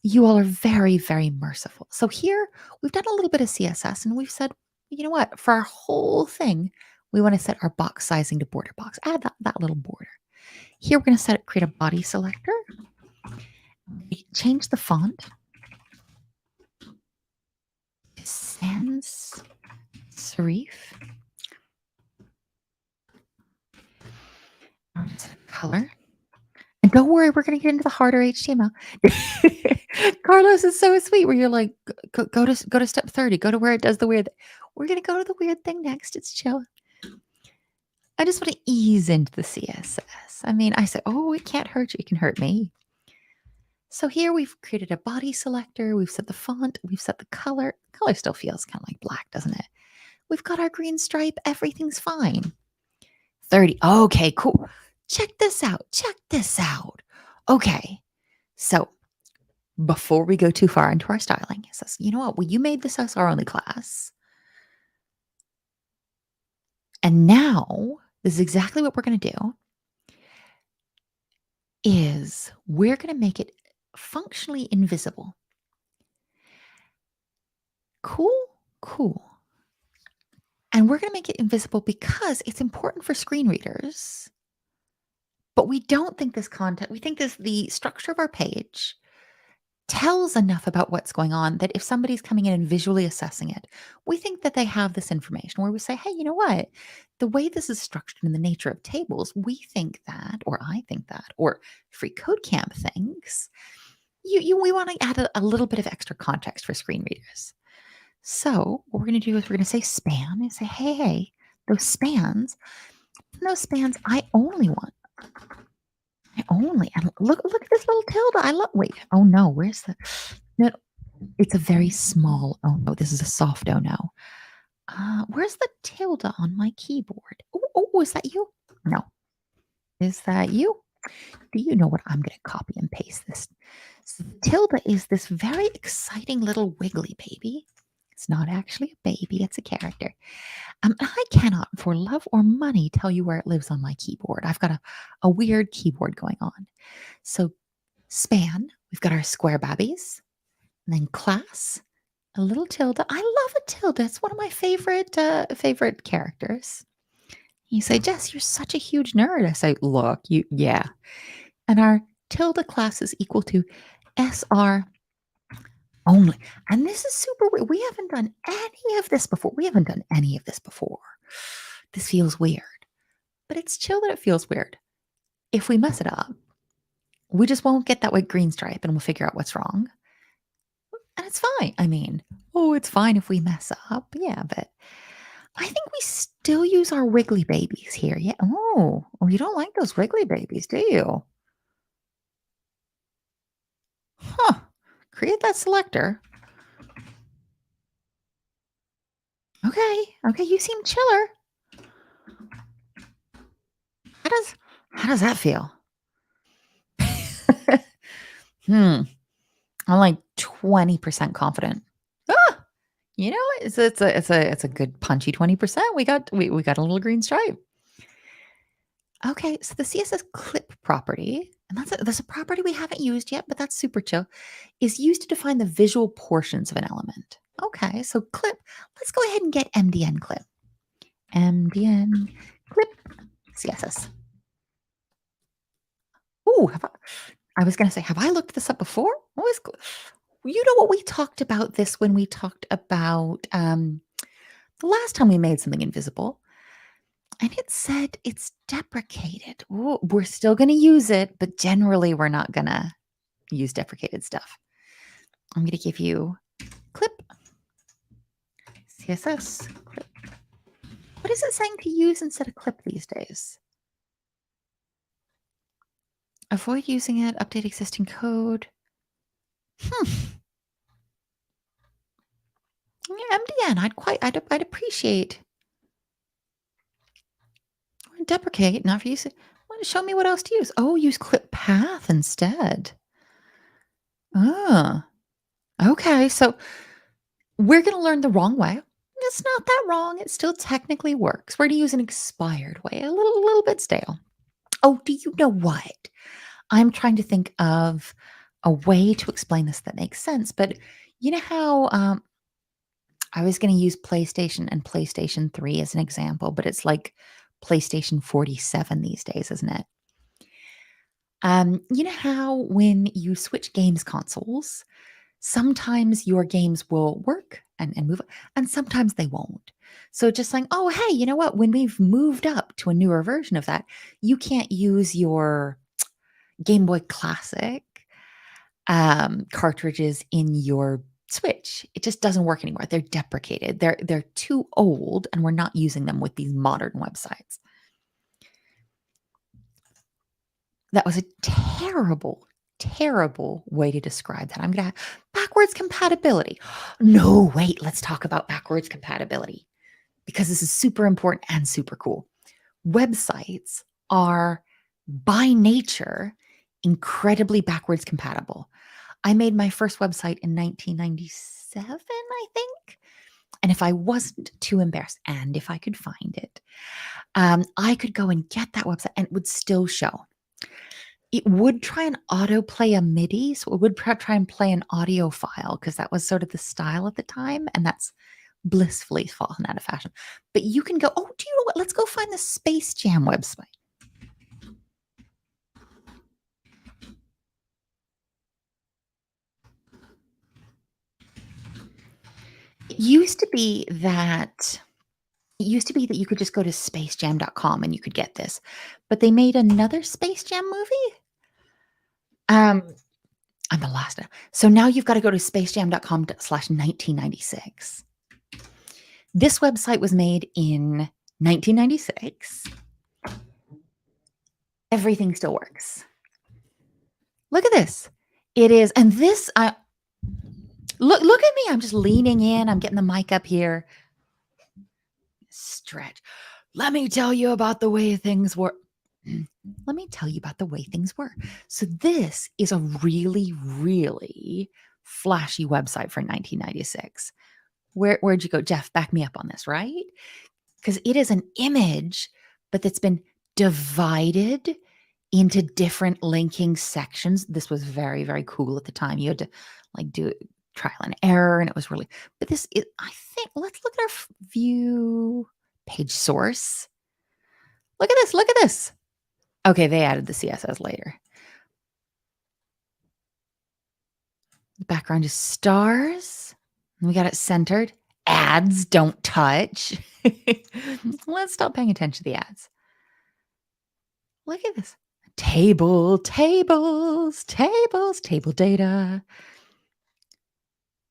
You all are very, very merciful. So here we've done a little bit of CSS and we've said, you know what, for our whole thing, we want to set our box sizing to border box. Add that little border. Here we're going to create a body selector. Change the font. Sans serif. Color. And don't worry, we're going to get into the harder HTML. Carlos is so sweet where you're like, go to step 30, go to where it does the weird. We're going to go to the weird thing next. It's chill. I just want to ease into the CSS. I mean, I say, oh, it can't hurt you. It can hurt me. So here we've created a body selector. We've set the font. We've set the color. Color still feels kind of like black, doesn't it? We've got our green stripe. Everything's fine. 30. Okay, cool. Check this out. Check this out. Okay. So before we go too far into our styling, it says, you know what? Well, you made this as our only class. And now this is exactly what we're going to do is we're going to make it functionally invisible. Cool. And we're going to make it invisible because it's important for screen readers. But we don't think this content, we think the structure of our page tells enough about what's going on that if somebody's coming in and visually assessing it, we think that they have this information where we say, hey, you know what? The way this is structured in the nature of tables, we think that, or I think that, or Free Code Camp thinks, we want to add a little bit of extra context for screen readers. So what we're going to do is we're going to say span and say, hey, those spans, I only want. And look at this little tilde. Wait, oh no, where's the, no, it's a very small, oh no, this is a soft oh no. Where's the tilde on my keyboard? Oh, is that you? No. Is that you? Do you know what? I'm going to copy and paste this. So tilde is this very exciting little wiggly baby. It's not actually a baby, it's a character. I cannot, for love or money, tell you where it lives on my keyboard. I've got a weird keyboard going on. So, span, we've got our square babbies, and then class, a little tilde. I love a tilde. It's one of my favorite characters. You say, Jess, you're such a huge nerd. I say, look, yeah. And our tilde class is equal to SR only. And this is super weird. We haven't done any of this before. We haven't done any of this before. This feels weird, but it's chill that it feels weird. If we mess it up, we just won't get that white green stripe and we'll figure out what's wrong. And it's fine. I mean, oh, it's fine if we mess up. Yeah, but I think we still use our wiggly babies here. Yeah. Oh, you don't like those wiggly babies, do you? Huh. Create that selector. Okay, you seem chiller. How does that feel? I'm like 20% confident. Ah, you know what? It's a good punchy 20%. We got a little green stripe. Okay, so the CSS clip property, and that's a property we haven't used yet, but that's super chill, is used to define the visual portions of an element. Okay, so clip, let's go ahead and get MDN clip. MDN clip CSS. Ooh, I was going to say, have I looked this up before? You know what? We talked about this when we talked about the last time we made something invisible. And it said it's deprecated. Ooh, we're still going to use it, but generally we're not going to use deprecated stuff. I'm going to give you clip CSS clip. What is it saying to use instead of clip these days? Avoid using it, update existing code. Yeah, MDN, I'd appreciate. Deprecate, not for use. Show me what else to use. Oh, use clip path instead. Ah, okay. So we're going to learn the wrong way. It's not that wrong. It still technically works. We're going to use an expired way, a little bit stale. Oh, do you know what? I'm trying to think of a way to explain this that makes sense. But you know how I was going to use PlayStation and PlayStation 3 as an example, but it's like PlayStation 47 these days, isn't it? You know how when you switch games consoles, sometimes your games will work and move, and sometimes they won't. So just saying, oh, hey, you know what? When we've moved up to a newer version of that, you can't use your Game Boy Classic cartridges in your Switch. It just doesn't work anymore. They're deprecated. They're too old, and we're not using them with these modern websites. That was a terrible, terrible way to describe that. I'm going to backwards compatibility. No, wait, let's talk about backwards compatibility because this is super important and super cool. Websites are by nature incredibly backwards compatible. I made my first website in 1997, I think. And if I wasn't too embarrassed and if I could find it, I could go and get that website and it would still show. It would try and autoplay a MIDI, so it would try and play an audio file because that was sort of the style at the time, and that's blissfully fallen out of fashion. But you can go, oh, do you know what? Let's go find the Space Jam website. It used to be that you could just go to spacejam.com and you could get this. But they made another Space Jam movie. I'm the last. So now you've got to go to spacejam.com/1996. This website was made in 1996. Everything still works. Look at this. It is, and this, look at me. I'm just leaning in. I'm getting the mic up here. Stretch. Let me tell you about the way things work. Let me tell you about the way things work. So this is a really, really flashy website for 1996. Where'd you go? Jeff, back me up on this, right? Because it is an image, but that's been divided into different linking sections. This was very, very cool at the time. You had to like do trial and error, and it was really, but I think, let's look at our view page source. Look at this. Look at this. Okay, they added the CSS later. The background is stars. We got it centered. Ads don't touch. Let's stop paying attention to the ads. Look at this. Table data.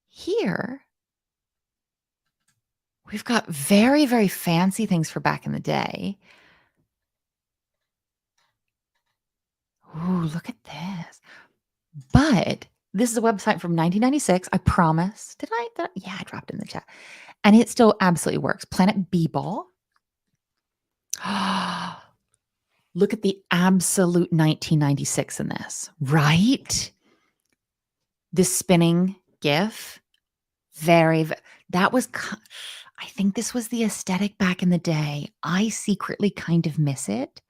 Here, we've got very, very fancy things for back in the day. Ooh, look at this. But this is a website from 1996. I promise. Yeah, I dropped it in the chat. And it still absolutely works. Planet B-Ball. Look at the absolute 1996 in this, right? This spinning GIF. That was, I think this was the aesthetic back in the day. I secretly kind of miss it.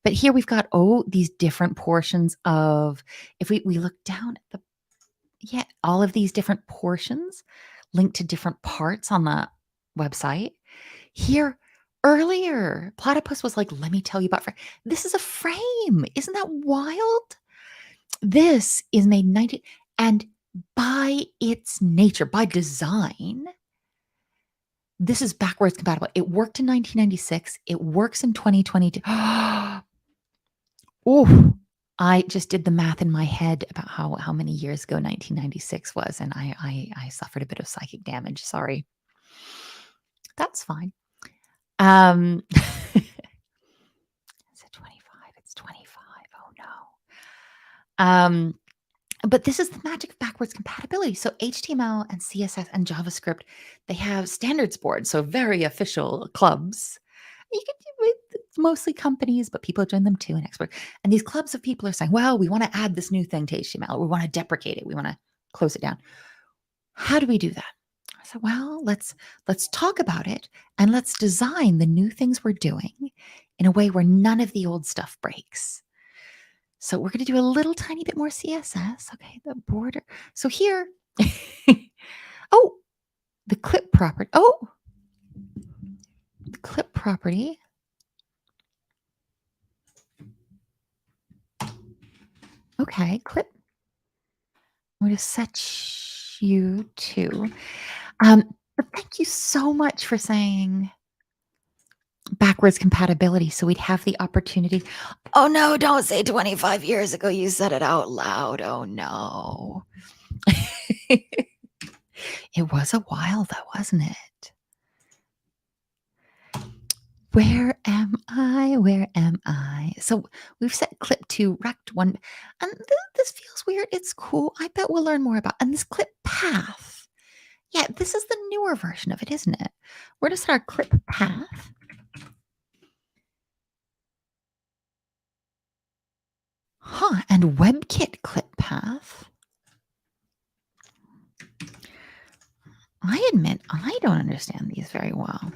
But here we've got, these different portions of, if we look down at all of these different portions linked to different parts on the website. Here, earlier, Platypus was like, let me tell you about frame. This is a frame. Isn't that wild? This is made 90, and by its nature, by design, this is backwards compatible. It worked in 1996. It works in 2022. Oh, I just did the math in my head about how many years ago 1996 was, and I suffered a bit of psychic damage. Sorry. That's fine. Is it 25? It's 25. Oh no. But this is the magic of backwards compatibility. So HTML and CSS and JavaScript, they have standards boards, so very official clubs. You can do it, it's mostly companies, but people join them too and expert. And these clubs of people are saying, well, we want to add this new thing to HTML. We want to deprecate it. We want to close it down. How do we do that? I said, well, let's talk about it and let's design the new things we're doing in a way where none of the old stuff breaks. So we're going to do a little tiny bit more CSS. Okay, the border. So here, the clip property. The clip property. Okay, clip. I'm going to set you to. But thank you so much for saying backwards compatibility, so we'd have the opportunity. Oh no, don't say 25 years ago. You said it out loud. Oh no. It was a while though, wasn't it? Where am I? Where am I? So we've set clip to rect one, and this feels weird. It's cool. I bet we'll learn more about. And this clip path. Yeah, this is the newer version of it, isn't it? We're going to set our clip path. And WebKit clip path. I admit I don't understand these very well. What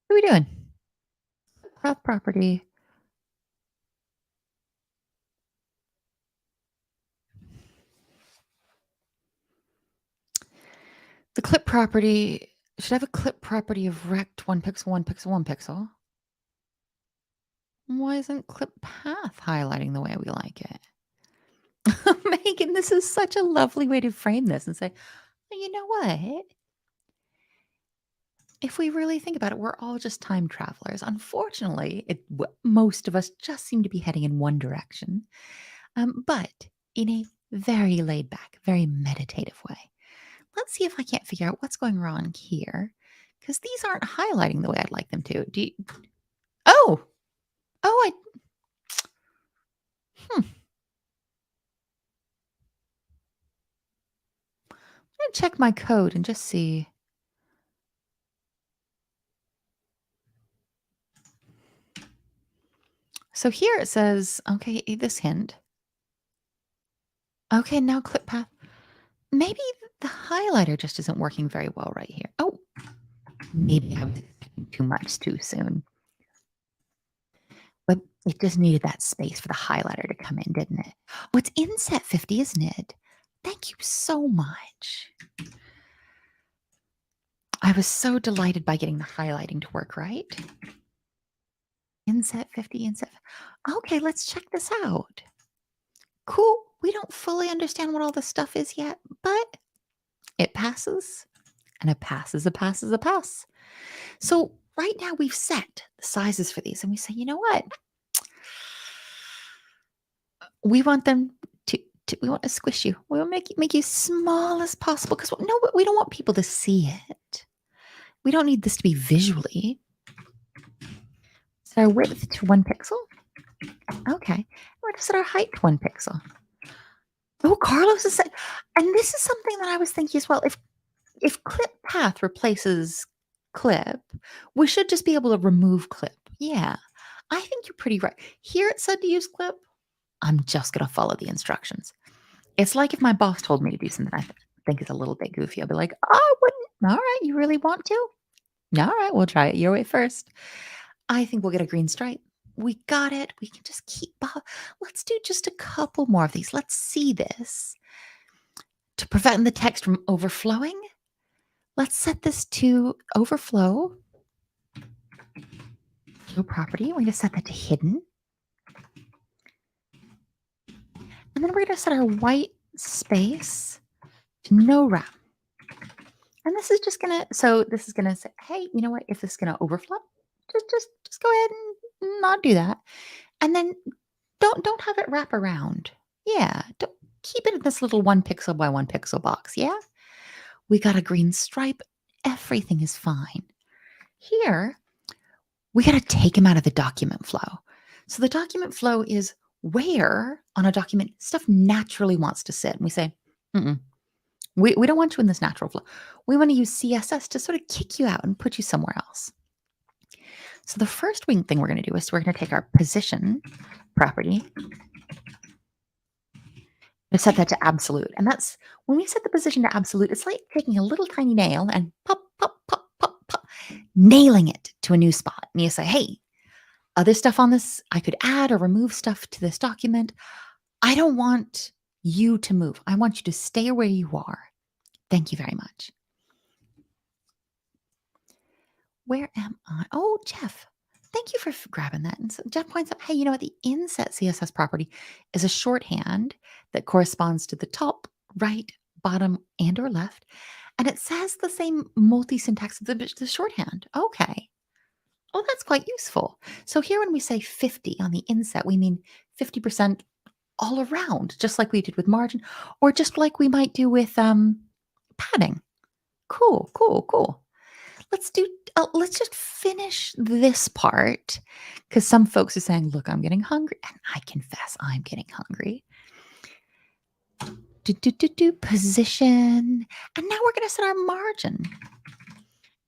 are we doing? Path property. The clip property should have a clip property of rect 1 pixel, 1 pixel, 1 pixel. Why isn't clip path highlighting the way we like it? Megan, this is such a lovely way to frame this and say, well, you know what? If we really think about it, we're all just time travelers. Unfortunately, most of us just seem to be heading in one direction, but in a very laid back, very meditative way. Let's see if I can't figure out what's going wrong here, because these aren't highlighting the way I'd like them to. I'm going to check my code and just see. So here it says, okay, this hint. Okay, now clip path. Maybe The highlighter just isn't working very well right here. Oh, maybe I was expecting too much too soon. But it just needed that space for the highlighter to come in, didn't it? Oh, it's inset 50, isn't it? Thank you so much. I was so delighted by getting the highlighting to work, right? Inset 50, inset. Okay, let's check this out. Cool. We don't fully understand what all this stuff is yet, but it passes and it passes, it passes, it passes. So right now we've set the sizes for these and we say, you know what? We want them to we want to squish you. We want to make you small as possible because no, we don't want people to see it. We don't need this to be visually. Set our width to 1 pixel. Okay. We're going to set our height to 1 pixel. Oh, Carlos is set. And this is something that I was thinking as well. If clip path replaces clip, we should just be able to remove clip. Yeah. I think you're pretty right. Here it said to use clip. I'm just going to follow the instructions. It's like if my boss told me to do something I think is a little bit goofy, I'll be like, oh, I wouldn't. All right, you really want to? All right, we'll try it your way first. I think we'll get a green stripe. We got it. We can just keep. Let's do just a couple more of these. Let's see this. To prevent the text from overflowing, let's set this to overflow. Flow property. We're going to set that to hidden. And then we're going to set our white space to no wrap. And this is just gonna, so this is gonna say, hey, you know what? If this is gonna overflow, just go ahead and not do that. And then don't have it wrap around. Yeah, don't keep it in this little 1 pixel by 1 pixel box. Yeah, we got a green stripe. Everything is fine. Here, we got to take them out of the document flow. So the document flow is where on a document stuff naturally wants to sit. And we say, we don't want you in this natural flow. We want to use CSS to sort of kick you out and put you somewhere else. So the first thing we're going to do is we're going to take our position property and set that to absolute. And that's when we set the position to absolute, it's like taking a little tiny nail and pop, pop, pop, pop, pop, nailing it to a new spot. And you say, hey, other stuff on this, I could add or remove stuff to this document. I don't want you to move. I want you to stay where you are. Thank you very much. Where am I? Oh, Jeff, thank you for grabbing that. And so Jeff points out, hey, you know what? The inset CSS property is a shorthand that corresponds to the top, right, bottom, and or left. And it says the same multi-syntax of the shorthand. Okay. Oh, that's quite useful. So here when we say 50 on the inset, we mean 50% all around, just like we did with margin, or just like we might do with padding. Cool, cool, cool. Let's just finish this part because some folks are saying, look, I'm getting hungry. And I confess I'm getting hungry. Position. And now we're going to set our margin.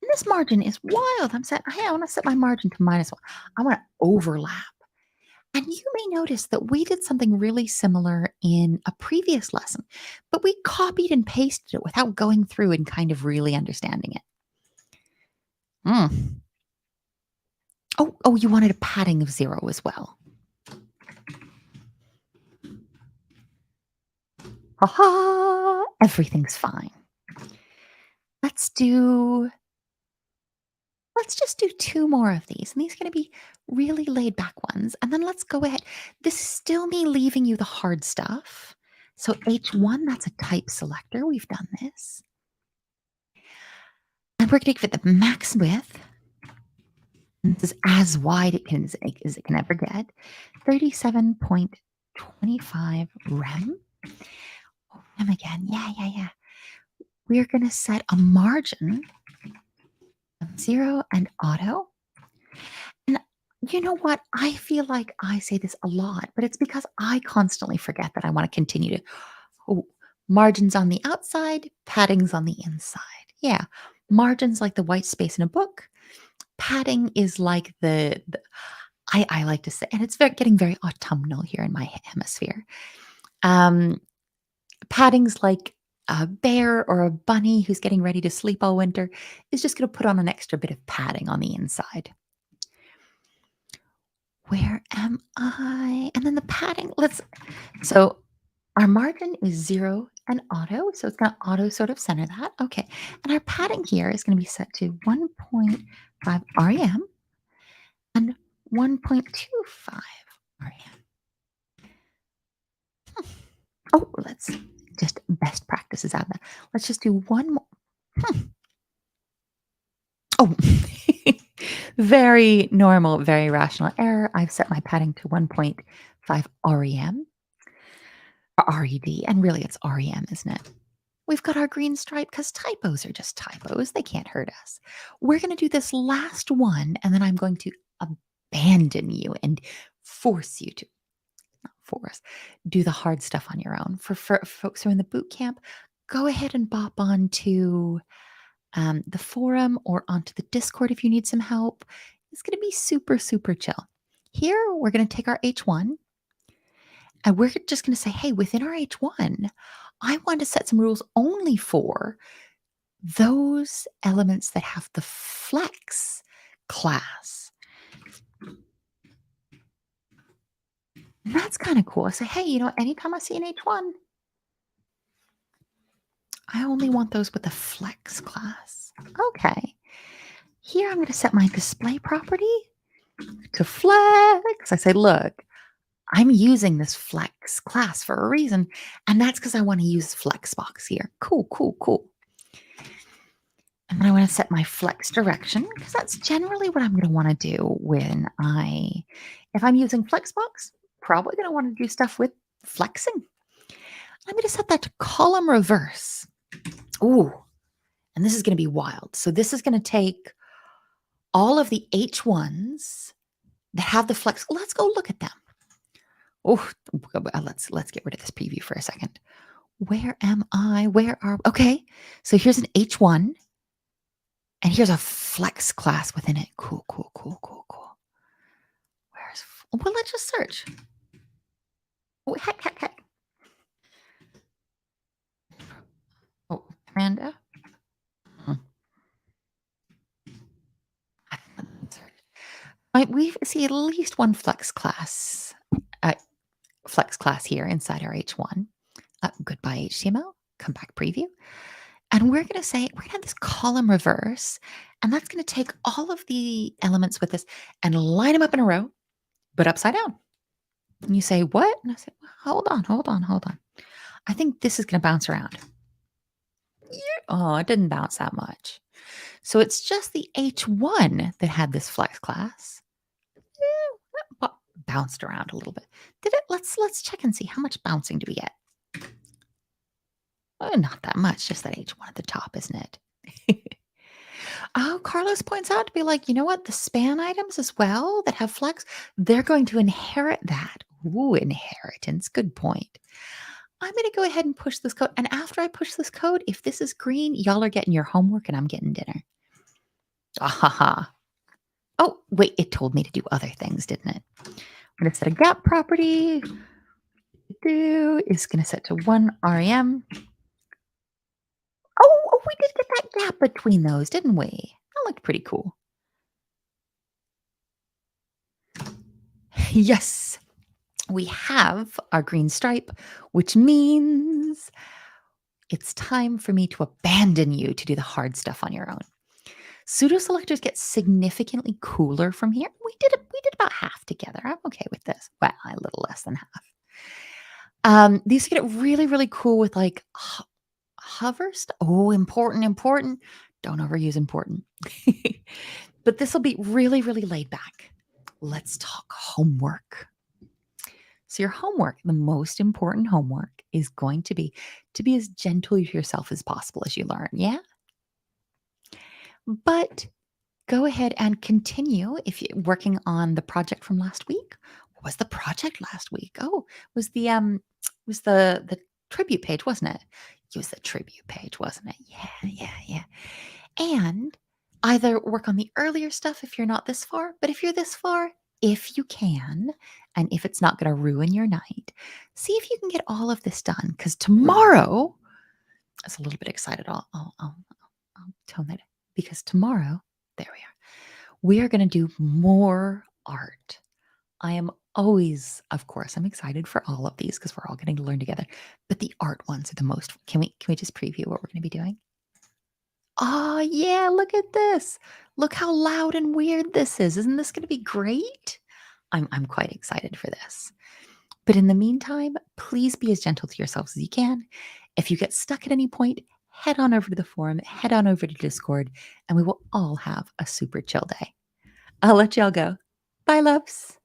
And this margin is wild. I'm saying, hey, I want to set my margin to -1. I want to overlap. And you may notice that we did something really similar in a previous lesson, but we copied and pasted it without going through and kind of really understanding it. Oh, you wanted a padding of 0 as well. Ha! Everything's fine. Let's just do 2 more of these. And these are going to be really laid back ones. And then let's go ahead. This is still me leaving you the hard stuff. So H1, that's a type selector. We've done this. And we're going to give it the max width. And this is as wide as it can ever get. 37.25 rem. Oh, rem again. Yeah. We're going to set a margin of 0 and auto. And you know what? I feel like I say this a lot, but it's because I constantly forget that I want to continue to. Oh, margins on the outside, paddings on the inside. Yeah. Margins like the white space in a book. Padding is like I like to say, and it's getting very autumnal here in my hemisphere. Padding's like a bear or a bunny who's getting ready to sleep all winter is just going to put on an extra bit of padding on the inside. Where am I? And then the padding, so our margin is 0 and auto, so it's going to auto sort of center that. Okay. And our padding here is going to be set to 1.5 REM and 1.25 REM. Oh, let's just best practices out of that. Let's just do one more. Oh, very normal, very rational error. I've set my padding to 1.5 REM or RED, and really it's REM, isn't it? We've got our green stripe because typos are just typos. They can't hurt us. We're going to do this last one, and then I'm going to abandon you and force you to, not force, do the hard stuff on your own. For folks who are in the boot camp, go ahead and bop on to the forum or onto the Discord if you need some help. It's going to be super, super chill. Here, we're going to take our H1 and we're just going to say, hey, within our H1, I want to set some rules only for those elements that have the flex class. And that's kind of cool. I say, hey, anytime I see an H1, I only want those with the flex class. Okay. Here I'm going to set my display property to flex. I say, look, I'm using this flex class for a reason, and that's because I want to use flexbox here. Cool, cool, cool. And then I want to set my flex direction because that's generally what I'm going to want to do if I'm using flexbox, probably going to want to do stuff with flexing. I'm going to set that to column reverse. Ooh, and this is going to be wild. So this is going to take all of the H1s that have the flex. Let's go look at them. Oh, let's get rid of this preview for a second. Where am I? Okay, so here's an H1 and here's a flex class within it. Cool, cool, cool, cool, cool. Well, let's just search. Oh, heck. Oh, Amanda. We see at least one flex class here inside our H1. Goodbye HTML, come back preview. And we're going to say, we're going to have this column reverse, and that's going to take all of the elements with this and line them up in a row, but upside down. And you say, what? And I say, hold on. I think this is going to bounce around. Oh, it didn't bounce that much. So it's just the H1 that had this flex class. Bounced around a little bit. Did it? Let's check and see how much bouncing do we get. Oh, not that much, just that H1 at the top, isn't it? Oh, Carlos points out to be like, you know what? The span items as well that have flex, they're going to inherit that. Ooh, inheritance. Good point. I'm going to go ahead and push this code. And after I push this code, if this is green, y'all are getting your homework and I'm getting dinner. Ah. Oh, wait, it told me to do other things, didn't it? I'm going to set a gap property. Is going to set to 1 REM. Oh, we did get that gap between those, didn't we? That looked pretty cool. Yes, we have our green stripe, which means it's time for me to abandon you to do the hard stuff on your own. Pseudo selectors get significantly cooler from here. We did about half together. I'm okay with this. Well, a little less than half. These get really, really cool with like hover stuff. Oh, important. Don't overuse important. But this will be really, really laid back. Let's talk homework. So your homework, the most important homework, is going to be as gentle with yourself as possible as you learn. Yeah. But go ahead and continue if you're working on the project from last week. What was the project last week? Oh, it was the tribute page, wasn't it? It was the tribute page, wasn't it? Yeah. And either work on the earlier stuff if you're not this far, but if you're this far, if you can, and if it's not going to ruin your night, see if you can get all of this done. Because tomorrow It's a little bit excited. I'll tone that because tomorrow, there we are going to do more art. I am always, of course, I'm excited for all of these because we're all getting to learn together. But the art ones are the most. Can we just preview what we're going to be doing? Oh yeah, look at this. Look how loud and weird this is. Isn't this going to be great? I'm quite excited for this. But in the meantime, please be as gentle to yourselves as you can. If you get stuck at any point, head on over to the forum, head on over to Discord, and we will all have a super chill day. I'll let y'all go. Bye, loves.